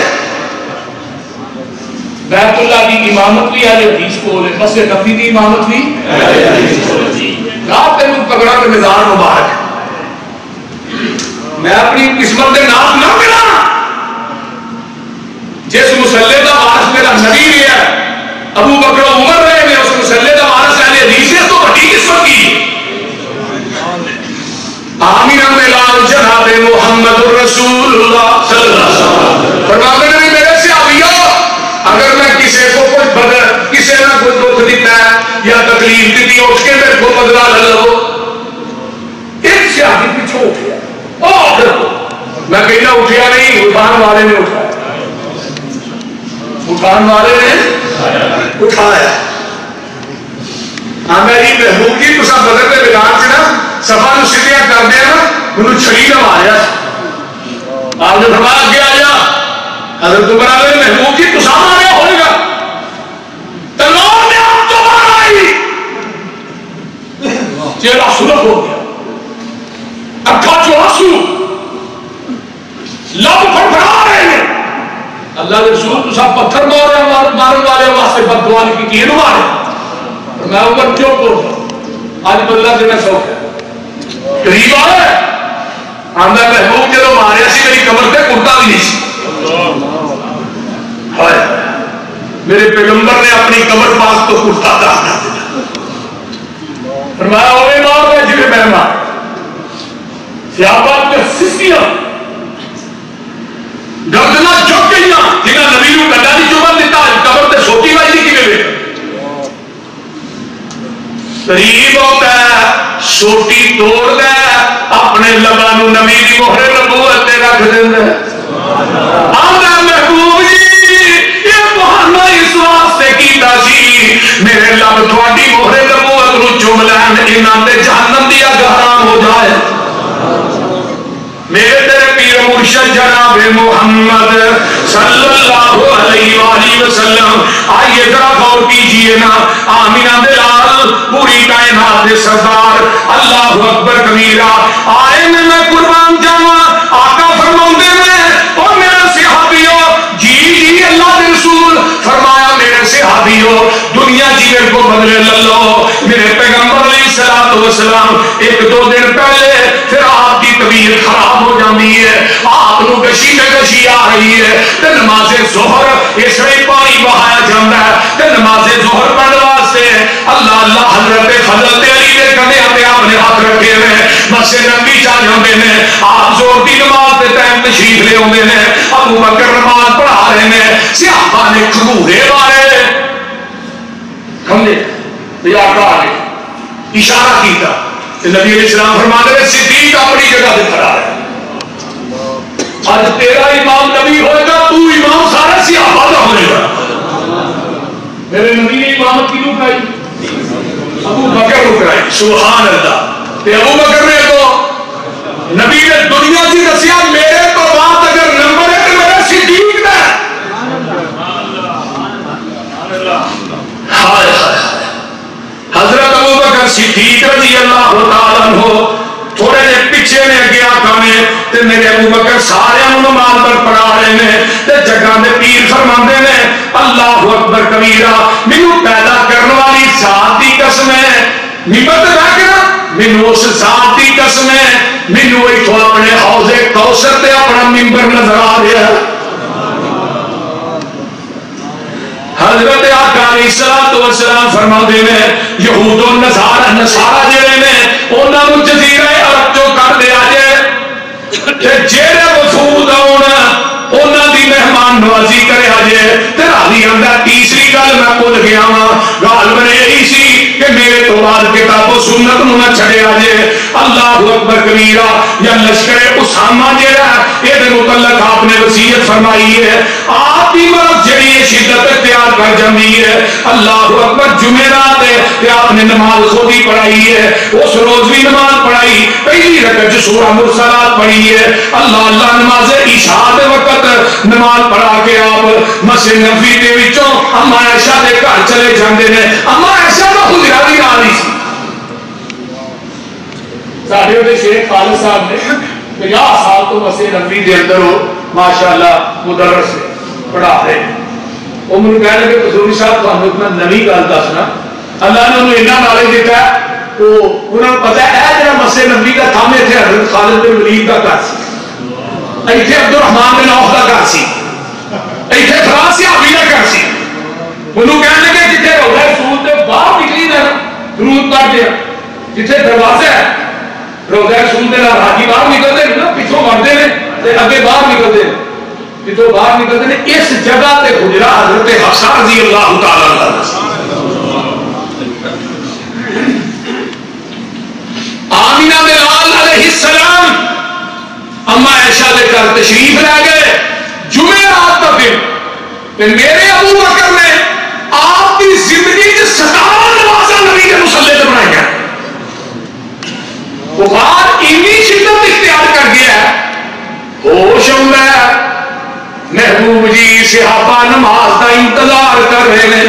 بیت اللہ کی امامت بھی اہل حدیث کو ہے، مسجد نبوی کی امامت بھی رات تینوں پگڑا کے مزار مبارک. میں اپنی قسمت کے نام نہ ملا جس مسلح کا وارث میرا نبی بھی ہے، ابو بکر و عمر رہے میں اس مسلح کا وارث اہل حدیث ہے، تو بڑی قسمت کی. آمین ملال جناب محمد رسول اللہ صلی اللہ علیہ وسلم فرماتے ہیں میرے صحابیوں، اگر میں کسی کو کوئی بدل کسی نے کوئی دکھ دیتا ہے یا تکلیف دیتی اٹھ کے میرے کو بدلا لے لو. ایک صحابی پیچھے اٹھ گیا، میں کہنا اٹھیا نہیں، اٹھان والے نے اٹھایا، اٹھان والے نے اٹھایا. ہاں میری محبوب جی تصا بدل کے بگاڑ سے نا سفا نو سیدھا کر دیا نا، مجھے چھڑی نہ ماریا. آپ نے فرمایا اگے آ جا. حضرت عمر علیہ محبوب جی تصا ماریا ہوئے گا، تلوار نے آپ تو مار آئی، چہرہ سرخ ہو گیا، اکھا جو آنسو، لب پھڑپڑا رہے ہیں. اللہ کے رسول تصا پتھر مارن والے واسطے بد دعا نہیں کی مارے. میں عمر کیوں بول رہا آج بدلا دینا شوق ہے. قریب آئے آندہ محبوب جدو ماریا سی میری کمر پہ کرتا بھی نہیں سی. میرے پیغمبر نے اپنی کمر پاس تو کرتا داخل دیا. فرمایا اوے مار دے جی میں مار صحابہ تے سسیاں گردنا چک گئی جنہیں نبی کو گڈا نہیں چوبن دیتا قبر تے سوٹی بجی کیویں ویکھ قریب ہوتا ہے سوٹی توڑ دے اپنے لباں نو نبی دی مہر نبوت تے رکھ دیندا آندا محبوب جی یہ بہانہ اس واسطے کیتا سی میرے لب تہاڈی مہر نبوت نو چوم لین انہاں تے جہنم دی اگ حرام ہو جائے میرے تیرے پیر مرشد جناب محمد صلی اللہ علیہ وآلہ وسلم آئیے ذرا غور کیجئے نا آمینہ دلال پوری کائنات دے سردار اللہ اکبر کبیرہ آئے میں قربان جاواں آقا فرماندے میں او میرے صحابیوں جی اللہ کے رسول فرمایا میرے صحابیوں دنیا جینے کو بدلے للو میرے پیغمبر علیہ السلام ایک دو دن پہلے پھر آپ کی طبیعت خراب ہو جاتی ہے آپ کو گشی میں گشی آ رہی ہے تے نماز ظہر اس میں پانی بہایا جاتا ہے تے نماز ظہر پڑھنے واسطے اللہ حضرت فضل علی دے کندھے تے آپ نے ہاتھ رکھے ہوئے مسجد نبوی چا جاندے نے آپ زور دی نماز دے ٹائم تشریف لے اوندے نے ابو بکر نماز پڑھا رہے ہیں صحابہ نے کھبورے مارے سمجھے یا آگے اشارہ کیتا کہ نبی علیہ السلام فرماتے ہیں صدیق اپنی جگہ پہ کھڑا ہے آج تیرا امام نبی ہوئے گا تو امام سارے صحابہ کا ہوئے گا میرے نبی نے امامت کی رکائی ابو بکر رکائی سبحان اللہ تے ابو بکر نے تو نبی نے دنیا کی دسیا میرے تو بات اگر نمبر ہے تو میرا صدیق ہے ہائے ہائے حضرت ابو بکر صدیق رضی اللہ تعالیٰ عنہ تھوڑے نے پیچھے نے گیا کھانے تے میرے ابو بکر سارے نماز پر پڑھا رہے ہیں تے جگہ دے پیر فرماندے نے اللہ اکبر کبیرہ مینوں پیدا کرنے والی ذات دی قسم ہے نعمت رکھنا مینوں اس ذات دی قسم ہے مینوں ایتھوں اپنے حوض کوثر تے اپنا منبر نظر آ رہا ہے حضرت آقا علیہ الصلوۃ والسلام فرماتے ہیں یہود و نصارا جڑے نے انہاں نوں جزیرہ عرب چوں کر دیا جے تے جڑے وفود آون انہاں دی مہمان نوازی کرے جے تے راضی آندا تیسری گل میں بھول گیا ہاں گل بنے سی کہ میرے تو بعد کتاب و سنت نوں نہ چھڑیا جے اللہ اکبر کبیرہ یا لشکر اسامہ جڑا اے دے متعلق آپ نے وصیت فرمائی ہے آپ کی مرض جڑی شدت اختیار کر جاتی ہے اللہ اکبر جمعرات تے آپ نے نماز خود ہی پڑھائی ہے اس روز بھی نماز پڑھائی پہلی رکعت سورہ مرسلات پڑھی ہے اللہ نماز عشاء دے وقت نماز پڑھا کے آپ مسجد نبوی دے وچوں اما عائشہ دے گھر چلے جاندے نے اما عائشہ دا حجرہ بھی نال ہی سی ساڈے دے شیخ خالد صاحب نے 50 سال تو مسجد نبوی دے اندر ہو ماشاءاللہ مدرس پڑھا رہے عمر کہنے لگے قصوری صاحب تو ہم اتنا نوی گل دسنا اللہ نے انہوں اتنا نالج دیتا ہے تو انہوں نے پتا ہے جڑا مسجد نبوی کا تھام ایتھے حضرت خالد بن ولید کا گھر سی ایتھے عبد الرحمن بن عوف کا گھر سی ایتھے فلاں صحابی کا گھر سی انہوں کہنے لگے جتھے روضہ رسول تے باہر نکلی نا درود پڑھ دیا جتھے دروازہ ہے روضہ رسول دے نال حاجی باہر نکلتے ہیں نا پیچھوں وڑتے ہیں تے اگے باہر نکلتے ہیں تو باہر نکلتے ہیں اس جگہ تے حجرہ حضرت حفصہ رضی اللہ تعالیٰ عنہ آمینہ بلال علیہ السلام اما عائشہ دے گھر تشریف لے گئے جمعرات کا دن میرے ابو بکر نے آپ کی زندگی کے 17 نمازاں نبی کے مصلی تے بنائی ہیں بخار اتنی شدت اختیار کر گیا ہے ہوش آتا ہے محبوب جی صحابہ نماز کا انتظار کر رہے ہیں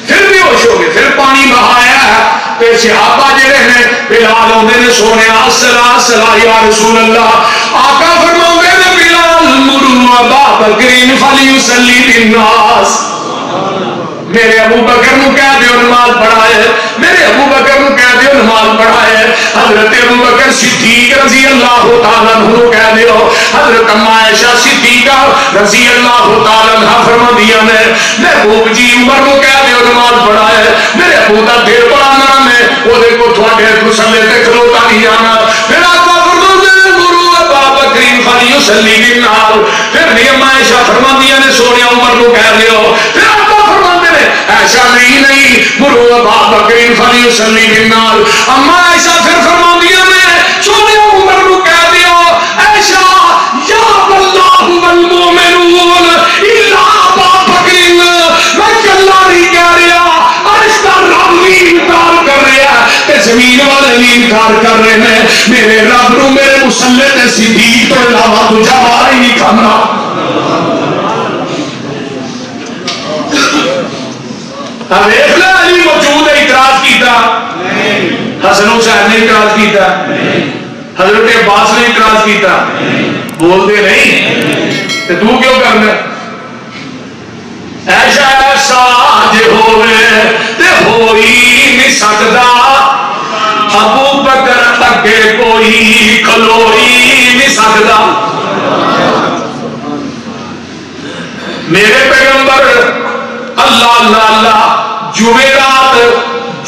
پھر بھی ہوش ہو گئے پھر پانی بہایا ہے تے صحابہ جڑے ہیں بلال ہوندے نے سونے الصلاۃ الصلاۃ یا رسول اللہ آقا فرماؤندے نے بلال مروا ابا بکر فلیصلی بالناس میرے ابو بکر نو کہہ دیو نماز پڑھائے میرے ابو بکر نو کہہ دیو نماز پڑھائے حضرت ابو بکر صدیق رضی اللہ تعالیٰ عنہ کہہ دیو حضرت اما عائشہ صدیقہ رضی اللہ تعالیٰ عنہ فرماندیاں نے محبوب جی عمر نو کہہ دیو نماز پڑھائے میرے ابو دا دل بڑا نرم ہے وہ کو تھوڑے مسلے تے کھلوتا نہیں جانا. پھر آقا فرماتے ہیں مرو ابا بکر فلیصلی بالنار. پھر نہیں عائشہ فرماندیاں نے سونے عمر کو کہہ دیو. پھر آقا فرماتے ہیں ایسا نہیں مرو ابا بکر فلیصلی بالنار. اما عائشہ پھر فرماندیاں نے سونے عمر کو کہہ دیو عائشہ یا اللہ والمؤمنون الا ابا بکر. میں کلا نہیں کہہ رہا عرش کا رب بھی انکار کر رہا ہے، زمین والے بھی انکار کر رہے ہیں. میرے رب نو میرے مسلے تے صدیق تو علاوہ دوجا بار ہی نہیں کھانا. دیکھ لے علی موجود ہے اعتراض کیتا، حسن حسین نے اعتراض کیتا، حضرت عباس نے اعتراض کیتا، بولتے نہیں تو کیوں کرنا. ایسا ایسا جے ہوئے تے ہوئی نہیں سکتا ابو بکر اگے کوئی کھلوئی نہیں سکتا. میرے پیغمبر اللہ اللہ اللہ جمعرات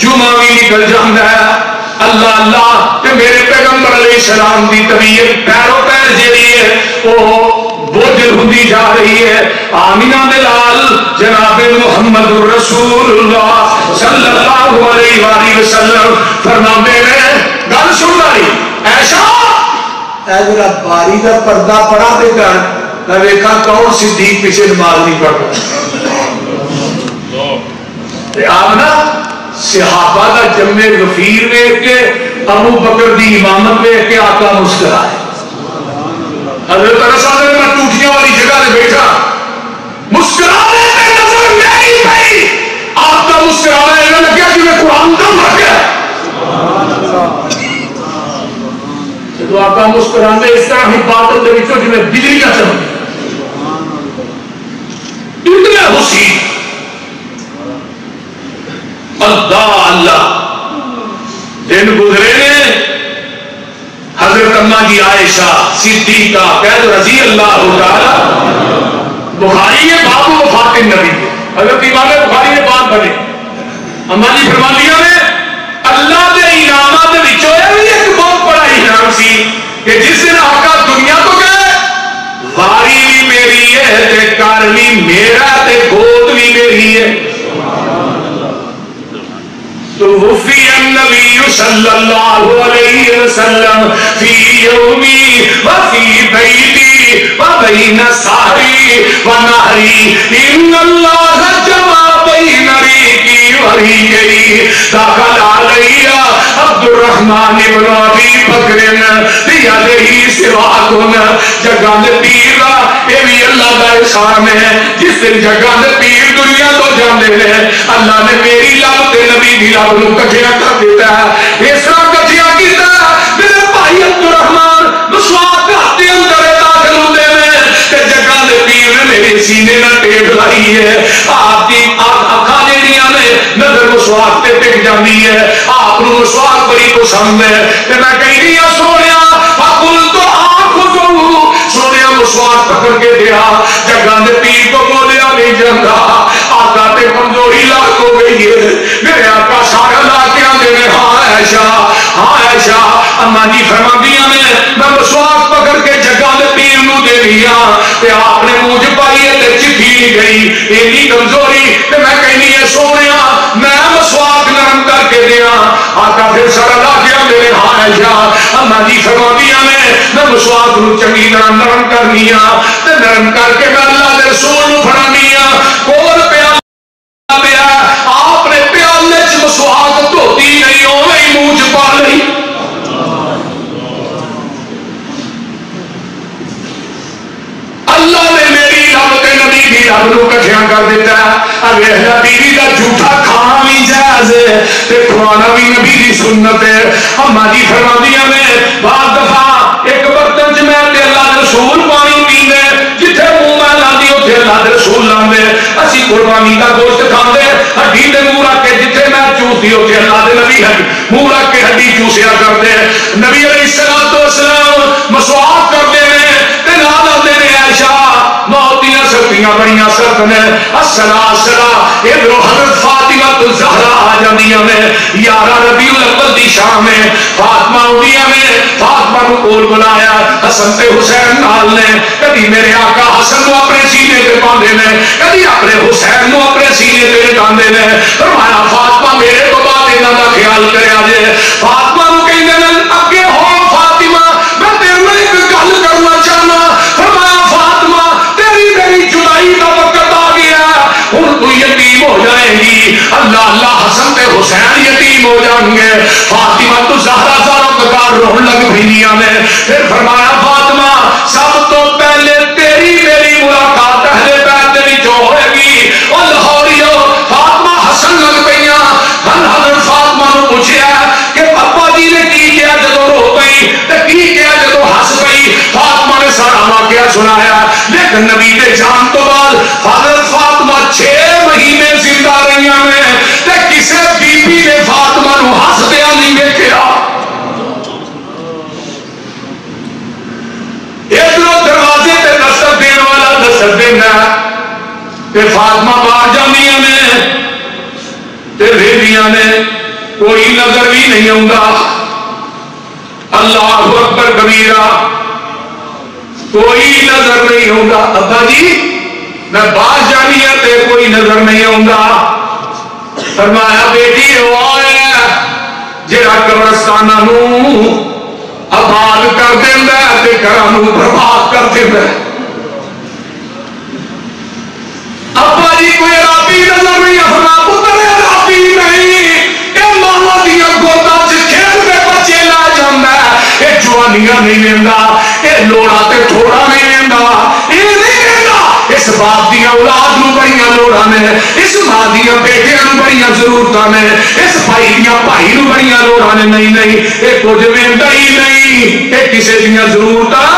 جمعہ بھی نکل جاتا ہے اللہ اللہ تے میرے پیغمبر علیہ السلام دی طبیعت پیرو پیر جیڑی ہے وہ بوجھل ہوتی جا رہی ہے. آمینہ دلال جناب محمد رسول اللہ صلی اللہ علیہ وآلہ وسلم فرماتے ہیں گل سن رہی ایسا اے ذرا باری کا پردہ پڑا دے کر میں دیکھا کون صدیق پیچھے نماز نہیں پڑھتا. آپ نا صحابہ کا جمع غفیر ویکھ کے ابو بکر دی امامت ویکھ کے آقا مسکرائے. حضرت انس نے میں ٹوٹیاں والی جگہ پہ بیٹھا مسکرانے پہ نظر میری پئی. آپ کا مسکرانا ایسا لگیا کہ میں قرآن دم رکھ گیا. جب آقا مسکرانے اس طرح ہی باطل دے وچوں جویں بجلی کا چمک اتنے حسین اللہ اللہ دن گزرے نے. حضرت اماں جی عائشہ صدیقہ قید رضی اللہ تعالی بخاری ہے باب وفات النبی. حضرت امام بخاری نے بات بنے اماں جی فرماندیاں نے اللہ دے انعامات دے وچوں یہ ایک بہت بڑا انعام سی کہ جس دن آقا دنیا تو گئے واری بھی میری ہے تے کار بھی میرا تے گود بھی میری ہے. توفی النبی صلی اللہ علیہ وسلم فی یومی وفی بیتی وبین ساری ونہری ان اللہ جمع بین ریکی وریکی داخل علیہ عبد الرحمن بن ابی بکر بیدہی سواکن. جگہ دے پیر یہ بھی اللہ کا احسان ہے جس دن جگہ دے پیر دنیا تو جاندے ہیں اللہ نے میری لب تے نبی دی لب نو کٹھیا کر دیتا ہے. اس طرح کٹھیا کیتا میرے بھائی عبد الرحمن مسواک ہاتھ دے اندر داخل ہوندے نے تے جگہ دے پیر نے میرے سینے نال ٹیک لائی ہے. آپ دی اکھاں جڑیاں نے نظر مسواک تے ٹک جاندی ہے. آپ نو مسواک بڑی پسند ہے تے میں کہنی ہاں سونیا فقل تو آخذو سونیا مسواک پکڑ کے دیا. جگہ دے پیر کو بولیا نہیں جاندا آقا تے کمزوری لاکھ ہو گئی ہے. میرے آقا سارا لا کے آندے نے ہاں عائشہ اماں جی فرماندیاں نے میں مسواک پکڑ کے جگہ دے پیر نو دے دیا تے آپ نے منہ چ پائی تے چٹھی نہیں گئی اینی کمزوری تے میں کہنی ہے سونیا میں مسواک نرم کر کے دیا. آقا پھر سارا لا کے آندے نے ہاں عائشہ اماں جی فرماندیاں نے میں مسواک نو چنگی طرح نرم کرنی ہاں تے نرم کر کے میں اللہ دے رسول نو پھڑانی ہاں. کول پیا آپ نے پیالے چ مسواک دھوتی نہیں اوویں ہی منہ چ پا لئی. اللہ نے میری رب تے نبی دی رب نو کٹھیا کر دیتا ہے. ویکھ بیوی دا جھوٹا کھانا بھی جائز ہے تے کھوانا بھی نبی دی سنت ہے. اماں جی فرماندیاں نے بعض دفعہ ایک برتن چ میں تے اللہ دے رسول پانی پیندے جتھے منہ میں لاندی اوتھے اللہ دے رسول لاندے. اسی قربانی دا گوشت کھاندے ہڈی تے منہ رکھ کے جتھے میں چوسدی اوتھے اللہ دے نبی منہ رکھ کے ہڈی چوسیا کرتے. نبی علیہ السلام مسواک کرتے ہیں تے نال آندے نے عائشہ موت دیاں صورتیاں بڑی سخت نے. السلاسلا ادھر حضرت فاطمہ تو زہرا آ جاندیاں نے. 11 ربیع الاول دی شام ہے. فاطمہ اٹھیاں نے. فاطمہ کو کول بلایا. حسن تے حسین نال نے. کبھی میرے آقا حسن کو اپنے سینے تے باندھے نے, کبھی اپنے حسین کو اپنے سینے تے لٹاندے نے. فرمایا فاطمہ میرے تو بعد انہاں دا خیال کریا جے. فاطمہ نو کہندے نے اگے ہو فاطمہ میں تیرے نال ایک گل کرنا چاہنا. فرمایا فاطمہ تیری میری جدائی کا وقت آ گیا, ہن تو یتیم ہو جائے گی. اللہ اللہ حسن تے حسین یتیم ہو جائیں گے. فاطمہ تو زہرا زاروں کار رون لگ پھیلیاں نے. پھر فرمایا فاطمہ سب تو پہلے تیری میری ملاقات اہل بیت دے وچ ہوئے گی. او لاہوریو فاطمہ ہسن لگ پئیاں. حضرت فاطمہ نو پوچھیا کہ پاپا جی نے کی کیا جدوں رو پئی تے کی کیا جدوں ہس پئی. فاطمہ نے سارا واقعہ سنایا. لیکن نبی دے جان تو بعد حضرت فاطمہ 6 مہینے زندہ رہیاں نے تے کسے بی بی نے فاطمہ نو ہسدیاں نہیں ویکھیا. ادھر دروازے تے دستک دین والا دستک دینا تے فاطمہ باہر جاندیاں نے تے ویلیاں نے. کوئی نظر بھی نہیں آؤندا. اللہ اکبر کبیرہ, کوئی نظر نہیں آؤندا. ابا جی میں باہر جانی ہے تے کوئی نظر نہیں آؤندا. فرمایا بیٹی وہ ہے جڑا قبرستاناں نو آباد کر دیندا ہے تے گھراں نو برباد کر دیندا ہے. ابا جی کوئی رابی نظر نہیں آنا. پتر رابی نہیں, یہ ماما دیا گودا کھیل کے بچے لا جانا ہے. یہ جوانیاں نہیں لینا, یہ لوڑا تے تھوڑا نہیں لینا, یہ نہیں لینا. اس باپ دیا اولاد نو بڑیاں لوڑا نے, اس ماں دیا بیٹیاں نو بڑیاں ضرورتاں نے, اس بھائی دیا بھائی نو بڑیاں لوڑا نے. نہیں نہیں, یہ کچھ ویندا ہی نہیں. یہ کسے دیا ضرورتاں,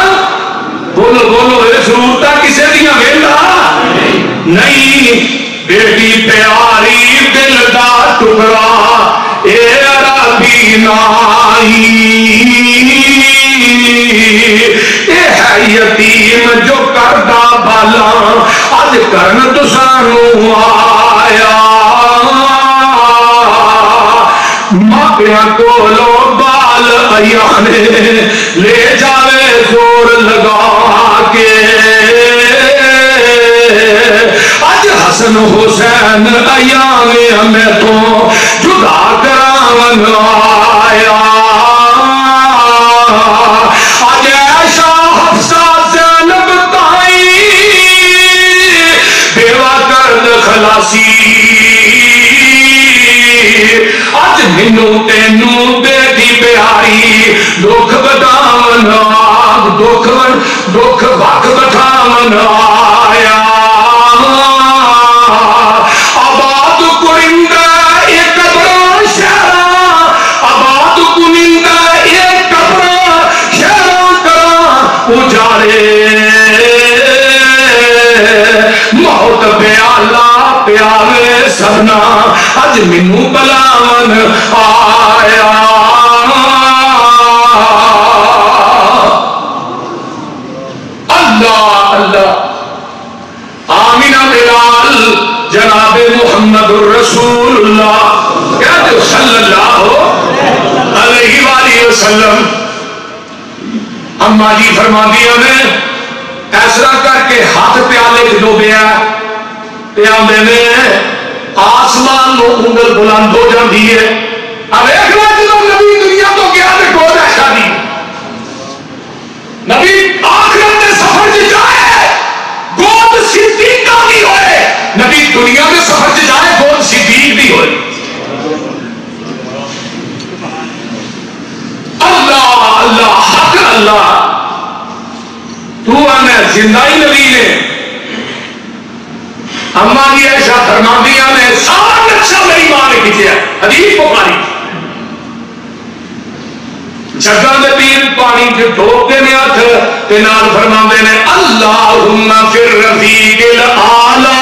بولو بولو, یہ ضرورتاں کسے دیا ویندا نہیں. بیٹی پیاری دل دا ٹکڑا اے عربی نائی, اے ہے یتیم جو کردا بالا اج کرن تسانو آیا. ماپیاں کولو بال ایانے لے جاوے زور لگا کے. حسن حسین ایانے ہمیں تو جدا کراون آیا. اج عائشہ حفصہ زینب تائی بیوہ کرد خلاصی. اج مینوں تینوں بیٹی پیاری دکھ بٹاون دکھ وق بٹھاون آیا. آباد کنندہ ایک قبر شہرہ, آباد کنندہ ایک قبر شہرہ کرا اجارے. موت پیالہ پیالے سبنا اج مینوں بلاون آیا. اللہ اللہ. آمینہ بلال جناب محمد الرسول اللہ کہتے ہو صلی اللہ علیہ وآلہ وسلم. اما جی فرما دیا نے ایسا کر کے ہاتھ پیالے ڈوبیا پیالے نے آسمان نو انگل بلند ہو جاتی ہے. اب ایک بار جب نبی دنیا تو گیا تو گود ہے شادی. نبی آخرت کے سفر سے جائے گود صدیق کا بھی ہوئے. نبی دنیا میں سفر سے جائے گود صدیق بھی ہوئے. اللہ اللہ حق اللہ. تو ہمیں زندہ ہی نبی نے اما جی ایسا فرماندیا نے سارا نقشہ میری ماں نے کھینچا. حدیث بخاری جگہ دے پیر پانی جو ڈھوکتے نے ہاتھ تے نال فرماندے نے اللہم فی الرفیق الاعلی,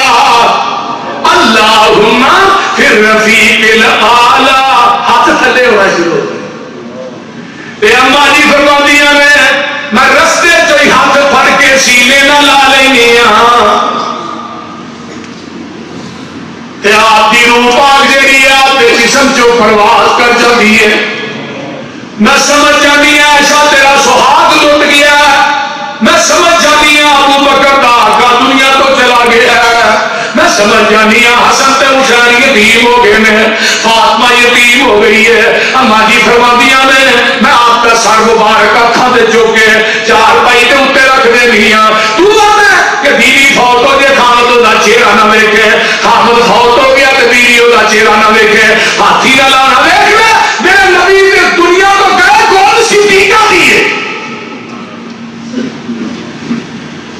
اللہم فی الرفیق الاعلی. ہاتھ تھلے ہونا شروع تے اما جی فرماندیاں نے میں رستے چ ہاتھ پھڑ کے سینے نہ لا لینی ہاں. تے آپ دی روح پاک جڑی ہے آپ دے جسم چوں پرواز کر جاتی ہے. میں سمجھ جانی ہے ایسا تیرا سہاگ لٹ گیا. میں سمجھ جانی ہوں ابو بکر دا آقا دنیا تو چلا گیا ہے. میں سمجھ جانی ہوں حسن تے حسین یتیم ہو گئے نے, فاطمہ یتیم ہو گئی ہے. اما جی فرماندیاں نے میں آپ کا سر مبارک اکھاں تے چوک کے چار پائی دے اوتے رکھ دینی ہاں. تو آنا کہ بیوی فوت ہو جائے خامد دا چہرہ نہ ویکھے, خامد فوت ہو گیا تے بیوی دا چہرہ نہ ویکھے, ہاتھی نہ لانا ویکھ میرے نبی نے دنیا تو گئے کون صدیقہ دی ہے.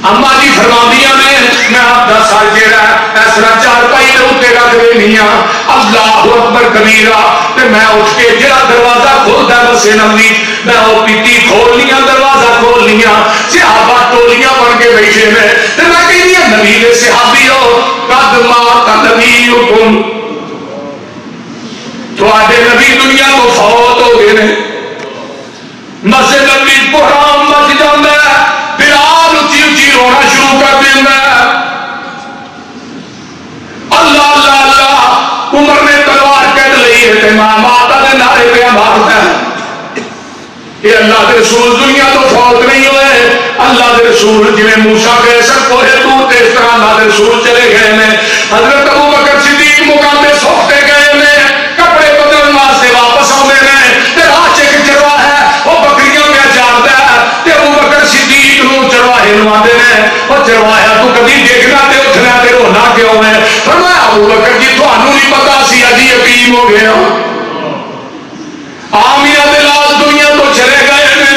اما جی فرماندیاں نے میں آپ کا سر جڑا اس طرح چار پائی دے اوتے رکھ دینی ہاں. اللہ اکبر کبیرہ. تے میں اٹھ کے جڑا دروازہ کھولدا مسجد نبوی میں وہ پیتی کھول لیاں, دروازہ کھول لیاں, صحابہ ٹولیاں بن کے بیٹھے نے. تے میں کہنی ہاں نبی دے صحابیو قد مات نبیکم, تواڈے نبی دنیا تو فوت ہو گئے نے. مسجد نبوی قرآن مچ جاندا ہے, بلال اچھی اچھی رونا شروع کر دینا ہے. اللہ اللہ اللہ. عمر نے تلوار کٹ لی ہے تے ماں ماتا دے نعرے پہ مارتا ہے. یہ اللہ کے رسول دنیا تو فوت نہیں ہوئے. اللہ کے رسول جی موسیٰ گئے سن کوہ طور تے اس طرح اللہ کے رسول چلے گئے نے. حضرت ابو بکر صدیق مقام پہ سوکھتے گئے نے, کپڑے بدلن واسطے واپس آتے ہیں. راہ چ چرواہ ہے وہ بکریاں پہ چارتا ہے. تے ابو بکر صدیق نو چرواہے نو آتے ہیں وہ چرواہا تو کبھی ڈگنا تے اٹھنا تے رونا کیوں ہے. فرمایا ابو بکر جی تھانوں نہیں پتا سی اج یتیم ہو گیا. آمینہ دے لال دنیا تو چلے گئے نے.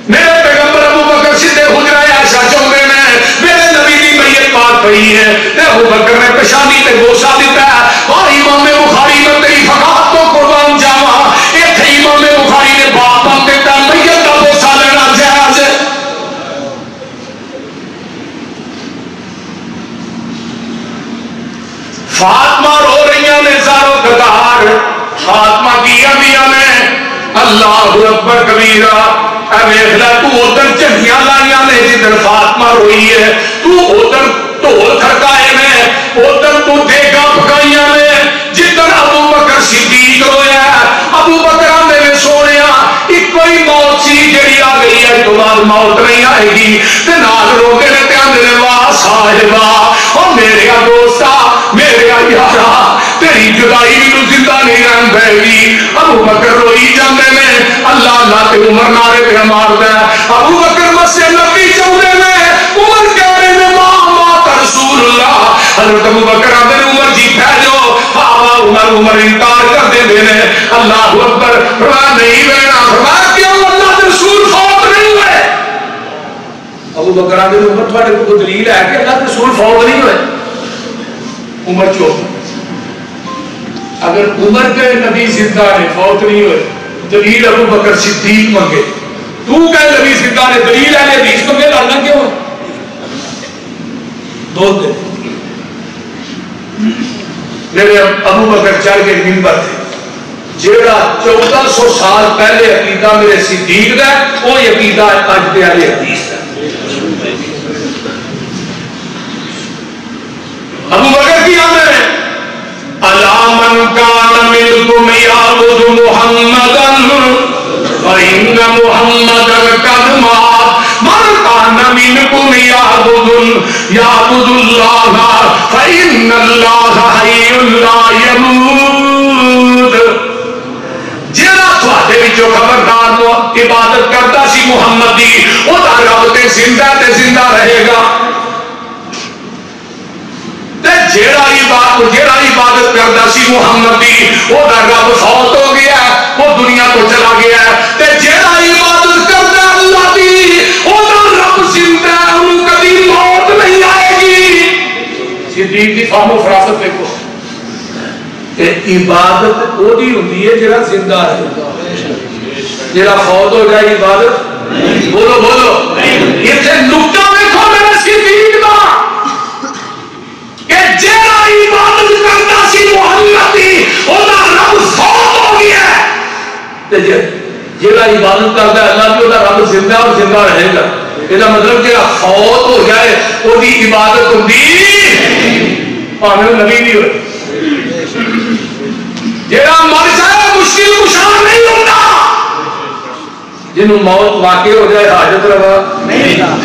میرے پیغمبر ابو بکر سیدھے حجرہ عائشہ چاہتے ہیں میرے نبی دی میت پاک پئی ہے. تے ابو بکر نے پیشانی تے بوسہ دیتا ہے. اور امام بخاری میں تیری فقاہت تو قربان جاواں, ایتھے امام بخاری نے باپ بن دیتا میت دا بوسہ لینا جائز ہے. فاطمہ رو رہی نے زارو قطار. فاطمہ کی امیاں نے اللہ اکبر کبیرہ. اے ویکھ لے تو ادھر جھنڈیاں لائیاں نے جدھر فاطمہ روئی ہے, تو ادھر ڈھول کھڑکائے نے, ادھر تو دیگا پکائیاں نے جدھر ابو بکر صدیق رویا. ابو بکر میرے سونیا ایک کوئی موت سی جڑی آ گئی ہے, تو بعد موت نہیں آئے گی. تے نال روندے نے تے آندے نے واہ صاحبہ او میرے دوستا میرے یارا تیری جدائی بھی زندہ نہیں رہن دے گی. ابو بکر روئی جاندے نے. اللہ اللہ تے عمر نعرے پہ ماردا ہے. ابو بکر مسجد نبوی چاہندے نے, عمر کہہ رہے نے ماں مات رسول اللہ. حضرت ابو بکر آندے نے عمر جی پھیل جاؤ. عمر انکار کر دے نے. اللہ اکبر. فرمایا نہیں رہنا. فرمایا کیوں؟ اللہ کے رسول فوت نہیں ہوئے. ابو بکر آندے نے عمر تھوڑے کو دلیل ہے کہ اللہ کے رسول فوت نہیں ہوئے. عمر چوپ. اگر عمر کے نبی زندہ نے فوت نہیں ہوئے دلیل ابو بکر صدیق منگے. تو کہ نبی زندہ نے دلیل ہے حدیث منگے لڑنا کیوں ہے؟ دو دن میرے ابو بکر چڑھ کے منبر تھے. جیڑا 1400 سال پہلے عقیدہ میرے صدیق دا وہ عقیدہ اج دے والے حدیث دا. ابو بکر کی آمد ہے الا من کان منکم یعبد محمدا فإن محمدا قد مات. من کان منکم یعبد اللہ فإن اللہ حی لا یموت. جڑا تواڈے وچوں خبردار عبادت کرتا سی محمد دی, او دا رب تے زندہ رہے گا. جیڑا عبادت کرتا سی محمد دی, وہ رب فوت ہو گیا, وہ دنیا کو چلا گیا. جیڑا عبادت کرتا اللہ دی, وہ رب زندہ ہے, انہوں کبھی موت نہیں آئے گی. صدیق دی فہم و فراست دیکھو. عبادت وہ ہوتی ہے جیڑا زندہ رہے. جیڑا فوت ہو جائے عبادت بولو بولو. اتنے نقطہ دیکھو میرے صدیق دا کہ جیڑا عبادت کرتا سی محمد دی, اودا رب فوت ہو گیا. تے جیڑا عبادت کرتا ہے اللہ کی, اودا رب زندہ اور زندہ رہے گا. یہ مطلب جیڑا فوت ہو جائے وہ عبادت ہوتی پاوے نبی بھی ہوئے جیڑا مر جائے مشکل کشا نہیں ہوتا جنہوں موت واقع ہو جائے حاجت روا نہیں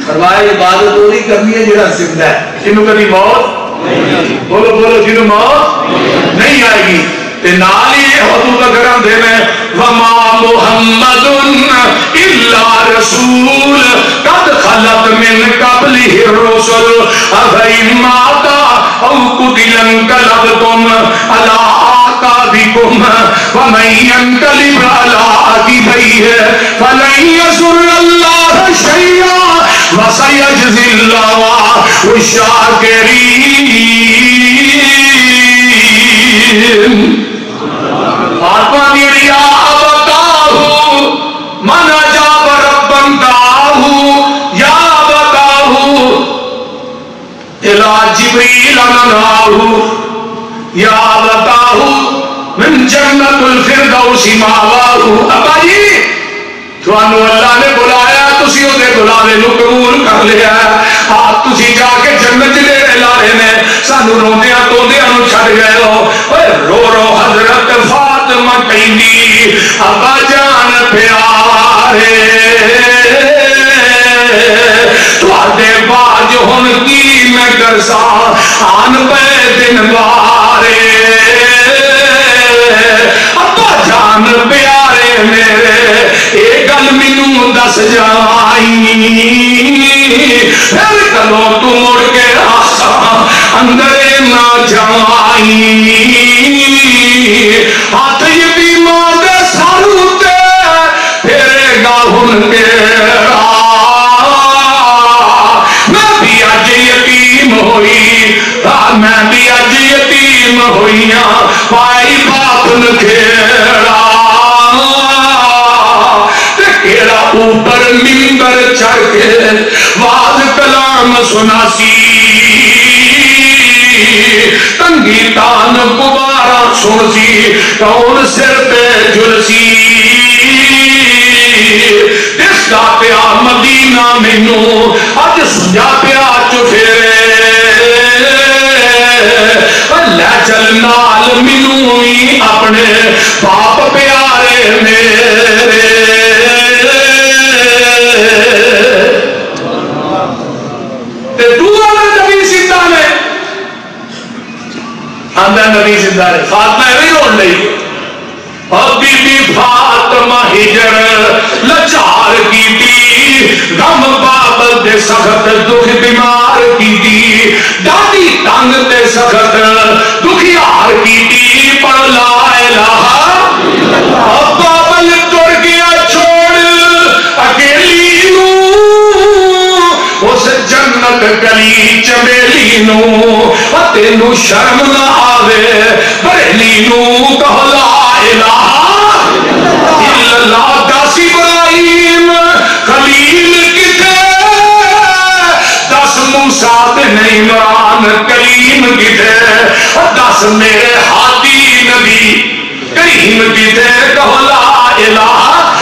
فرمایا عبادت وہ نہیں کرنی ہے جہاں زندہ ہے جنہوں کبھی موت بولو بولو جنہوں موت نہیں آئے گی تے نال ہی حضور کا کرم دے میں وما محمد الا رسول قد خلت من قبله الرسل افئن مات او قتل انقلبتم على اعقابكم ومن ينقلب على عقبيه فلن يضر الله شيئا وسيجزي الله الشاكرين آتما دیڑیا بتاہو من عجاب ربن تاہو یا بتاہو الہ جبریل انہاہو یا بتاہو من جنت الفردوس ماواہو ابا جی توانو اللہ نے بلایا تسی ہو دے بلاوے نو قبول کر لیا آپ تسی جا کے جنت لے لارے نے سانو روندیاں توندیاں نو چھڑ گئے ہو رو رو حضرت فاطمہ کہندی ابا جان پیارے تواڈے باج ہن کی میں کرسا آن پے دن بارے ابا جان پیارے میرے اے گل مینوں دس جائی پھر کلو تو مڑ کے آسا اندر نہ جائی ہاتھ یتیماں دے سر تے پھرے گا ہن گیڑا میں بھی اج یتیم ہوئی میں بھی اج یتیم ہوئیاں پائی باپ نکھیڑا کیڑا اوپر منبر چڑھ کے واز کلام سناسی تنگی تان گبارا سنسی کون سر پہ جلسی اس کا پیا مدینہ مینوں اج سجا پیا چفیرے اللہ چل نال مینوں ہی اپنے باپ پیارے میرے نبی زندہ ہے فاطمہ ایویں روڑ لئی اور بی بی فاطمہ ہجر لچار کی دی غم بابل دے سخت دکھ بیمار کی دی دادی تنگ دے سخت دکھیار کی دی پڑھ لا الہ اور بابل ٹر گیا چھوڑ اکیلی نو اس جنت گلی چمیلی نو تینو شرم نہ آوے بریلی نو کہو لا الہ الا اللہ دس ابراہیم خلیل کتے دس موسیٰ بن عمران کریم کتے دس میرے ہادی نبی کریم کتے کہو لا الہ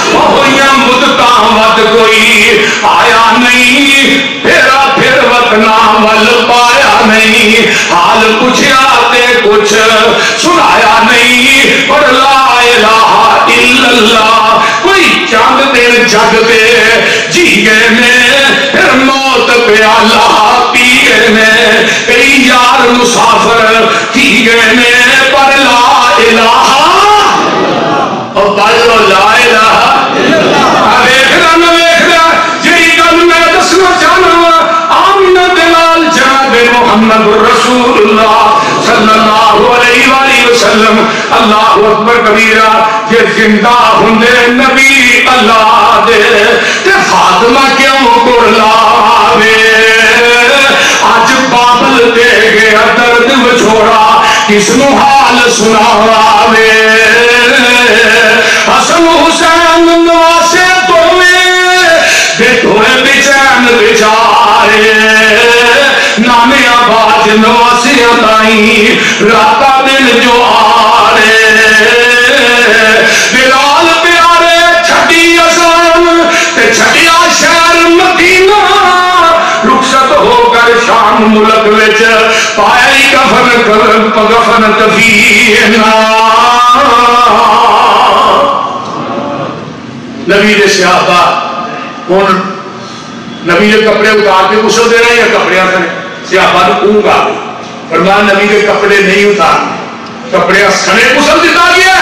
ہویاں مدتاں ود کوئی آیا نہیں پھرا پھر وطنا ول پایا نہیں حال پوچھیا تے کچھ سنایا نہیں پر لا الہ الا اللہ کوئی چاند دن جگ دے جی گئے نے پھر موت پیالہ پی گئے نے کئی یار مسافر کی گئے نے پر لا الہ اور بلو لا الہ ویکھنا نہ ویکھنا جہی گل میں دسنا چاہنا آمنہ دلال جناب محمد رسول اللہ صلی اللہ علیہ وآلہ وسلم اللہ اکبر کبیرہ یہ زندہ ہندے نبی اللہ دے تے فاطمہ کیوں کر لاوے آج بابل دے گیا درد وچھوڑا کس نو حال سناوے حسن حسین نواسے توے بچین بچارے نانے آباز نواسیاں تائیں راتا دل جو آرے بلال پیارے چھٹی اسان تے چھٹیا شہر مدینہ رخصت ہو کر شام کفن ملک وچ پائی کفن کفینا نبی دے صحابہ ہن نبی دے کپڑے اتار کے غسل دے رہے ہیں کپڑے سے صحابہ نے اونگ آ گئی فرمایا نبی کے کپڑے نہیں اتارنے کپڑے سنے غسل دیتا گیا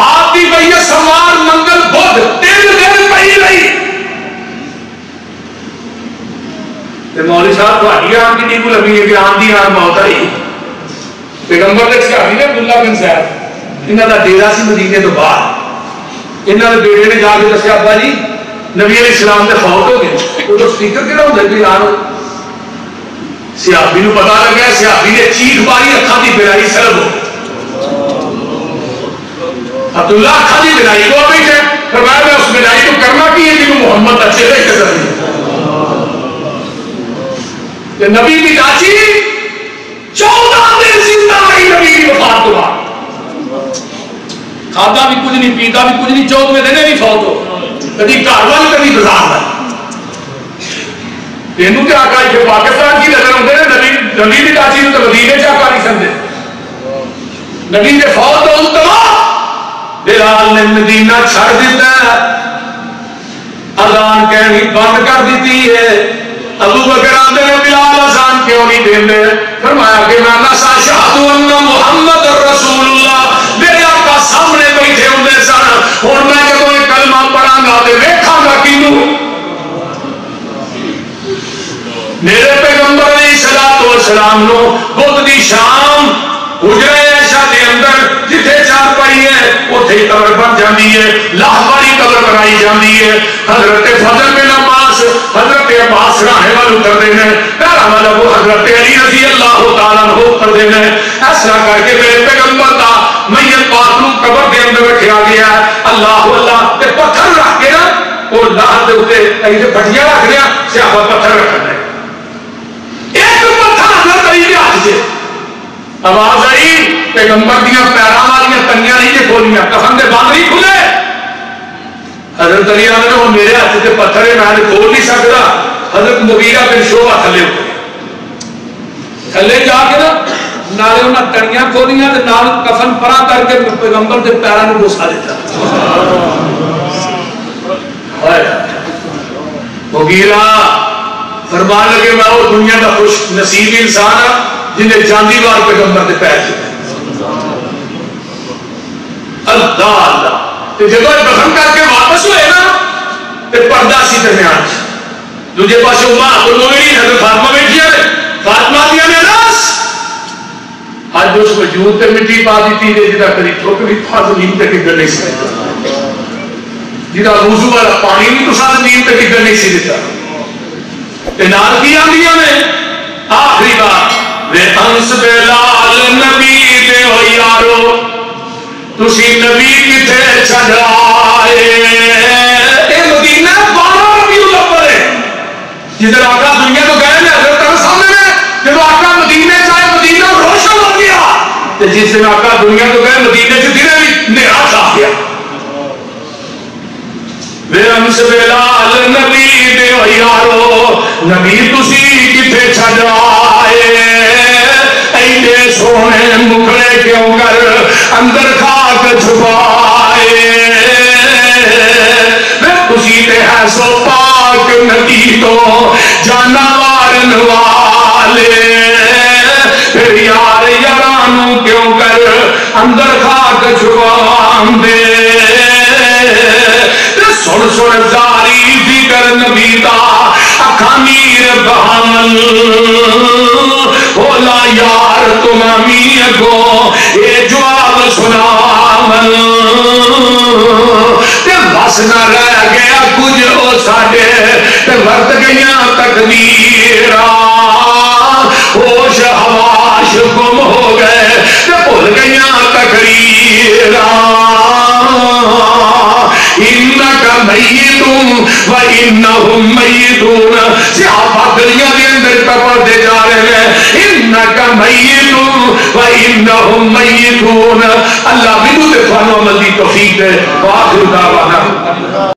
آپ کی بھائی سوار منگل بدھ 3 دن پئی رہی مولوی صاحب تھوڑی آن کی نہیں لگی ہے کہ آن کی آن موت آئی پیغمبر کے صحابی نے عبداللہ بن سعد انہوں کا ڈیرا سی مدینے تو باہر انہوں نے بیٹے نے جا کے دسیا ابا جی نبی علیہ السلام کے فوت ہو گئے وہ تو سپیکر کہڑا ہوتا ہے یار صحابی نو پتا لگا صحابی نے چیخ ماری اکھاں دی بینائی سلب ہو عبداللہ اکھاں دی بینائی کو بیٹھے فرمایا میں اس بینائی کو کرنا کی ہے جنہوں محمد اچھے رہے قدر نہیں کہ نبی کی چاچی 14 دن زندہ رہی نبی کی وفات کے بعد کھاتا بھی کچھ نہیں پیتا بھی کچھ نہیں 14ویں دن بھی فوت ہو کبھی گھر والی کبھی بازار والی تینوں کیا آقا یہ پاکستان کی نظر ہوتے ہیں نبی کی چاچی تو مدینے سے آقا نہیں سمجھے نبی کے فوت تو انتما بلال نے مدینہ چھڑ دیتا ہے اذان کہنی بند کر دیتی ہے ابو بکر آتے ہیں بلال اذان کیوں نہیں دیندے فرمایا کہ میں نسا شہد ان محمد رسول اللہ میرے آقا سامنے بیٹھے ہوندے سن اور میں جب یہ کلمہ پڑھاں گا تے ویکھاں گا کینوں میرے پیغمبر علیہ السلام نو بدھ دی شام حجرہ عائشہ دے اندر جتھے چار پائی ہے اوتھے قبر بن جاندی ہے لاہواری قبر بنائی جاندی ہے حضرت فضل بن عباس حضرت عباس راہ وال اتردے نے پہلا والا وہ حضرت علی رضی اللہ تعالیٰ عنہ اتردے نے ایسا کر کے میرے پیغمبر دا میت پاک نو قبر دے اندر رکھیا گیا اللہ اللہ تے پتھر رکھ کے نا اور لاہ دے اوتے ایسے پھٹیاں رکھ دیا صحابہ پتھر رکھنا ہے ایک پتھر حضرت علی دے ہاتھ سے آواز آئی پیغمبر دیا پیراں والیاں تنیاں نہیں جے کھولیاں کفن دے بند نہیں کھلے حضرت علی نے وہ میرے ہاتھ سے پتھر ہے میں کھول نہیں سکتا حضرت مغیرہ بن شعبہ تھلے ہو تھلے جا کے نا نالے انہاں تنیاں کھولیاں تے نال کفن پرا کر کے پیغمبر دے پیراں نوں بوسا دیتا مغیرہ فرمان لگے میں وہ دنیا کا خوش نصیب انسان ہاں جنہیں جاندی بار پیغمبر دے پیر چکے اللہ اللہ جب دفن کر کے واپس ہوئے نا تو پردہ سی درمیان دوجے پاس امہات المومنین حضرت فاطمہ بیٹھی ہے فاطمہ دیا نے رس آج اس وجود تے مٹی پا دیتی ہے جدا کری ٹھوک بھی تھا زمین تے کدھر نہیں سکتا جدا وضو والا پانی بھی تو ساتھ زمین تے کدھر نہیں سکتا نال کی آندیاں نے آخری بات وے انس بلال نبی دے ہو یارو تسی نبی کتے چھڑائے اے مدینہ 12 ربیع الاول ہے جدھر آقا دنیا تو گئے نے حضرت کے سامنے میں جب آقا مدینے چاہے مدینہ روشن ہو گیا تو جس دن آقا دنیا تو گئے مدینے سے دن بھی نیرا چھا گیا وے انس بلال نبی دے ہو یارو نبی تسی کتے چھڑائے اینے سونے مکھڑے کیوں کر اندر خاک چھپائے تسی تے ہے سو پاک نبی تو جانوار والے پھر یار یارانو کیوں کر اندر خاک چھپان دے سن سن زاری فکر نبی دا اکھانیر بہمل بولا یار تم امیر کو یہ جواب سناول بس نہ رہ گیا کچھ او ساڈے ورت گئیاں تقدیراں ہوش حواش گم ہو گئے بھول گئیاں تقریراں انکا میتون و انہم میتون صحابہ گلیاں دے اندر کپڑ دے جا رہے ہیں انکا میتون و انہم میتون اللہ بھی تو فانو عمل دی توفیق دے وآخر دعوانا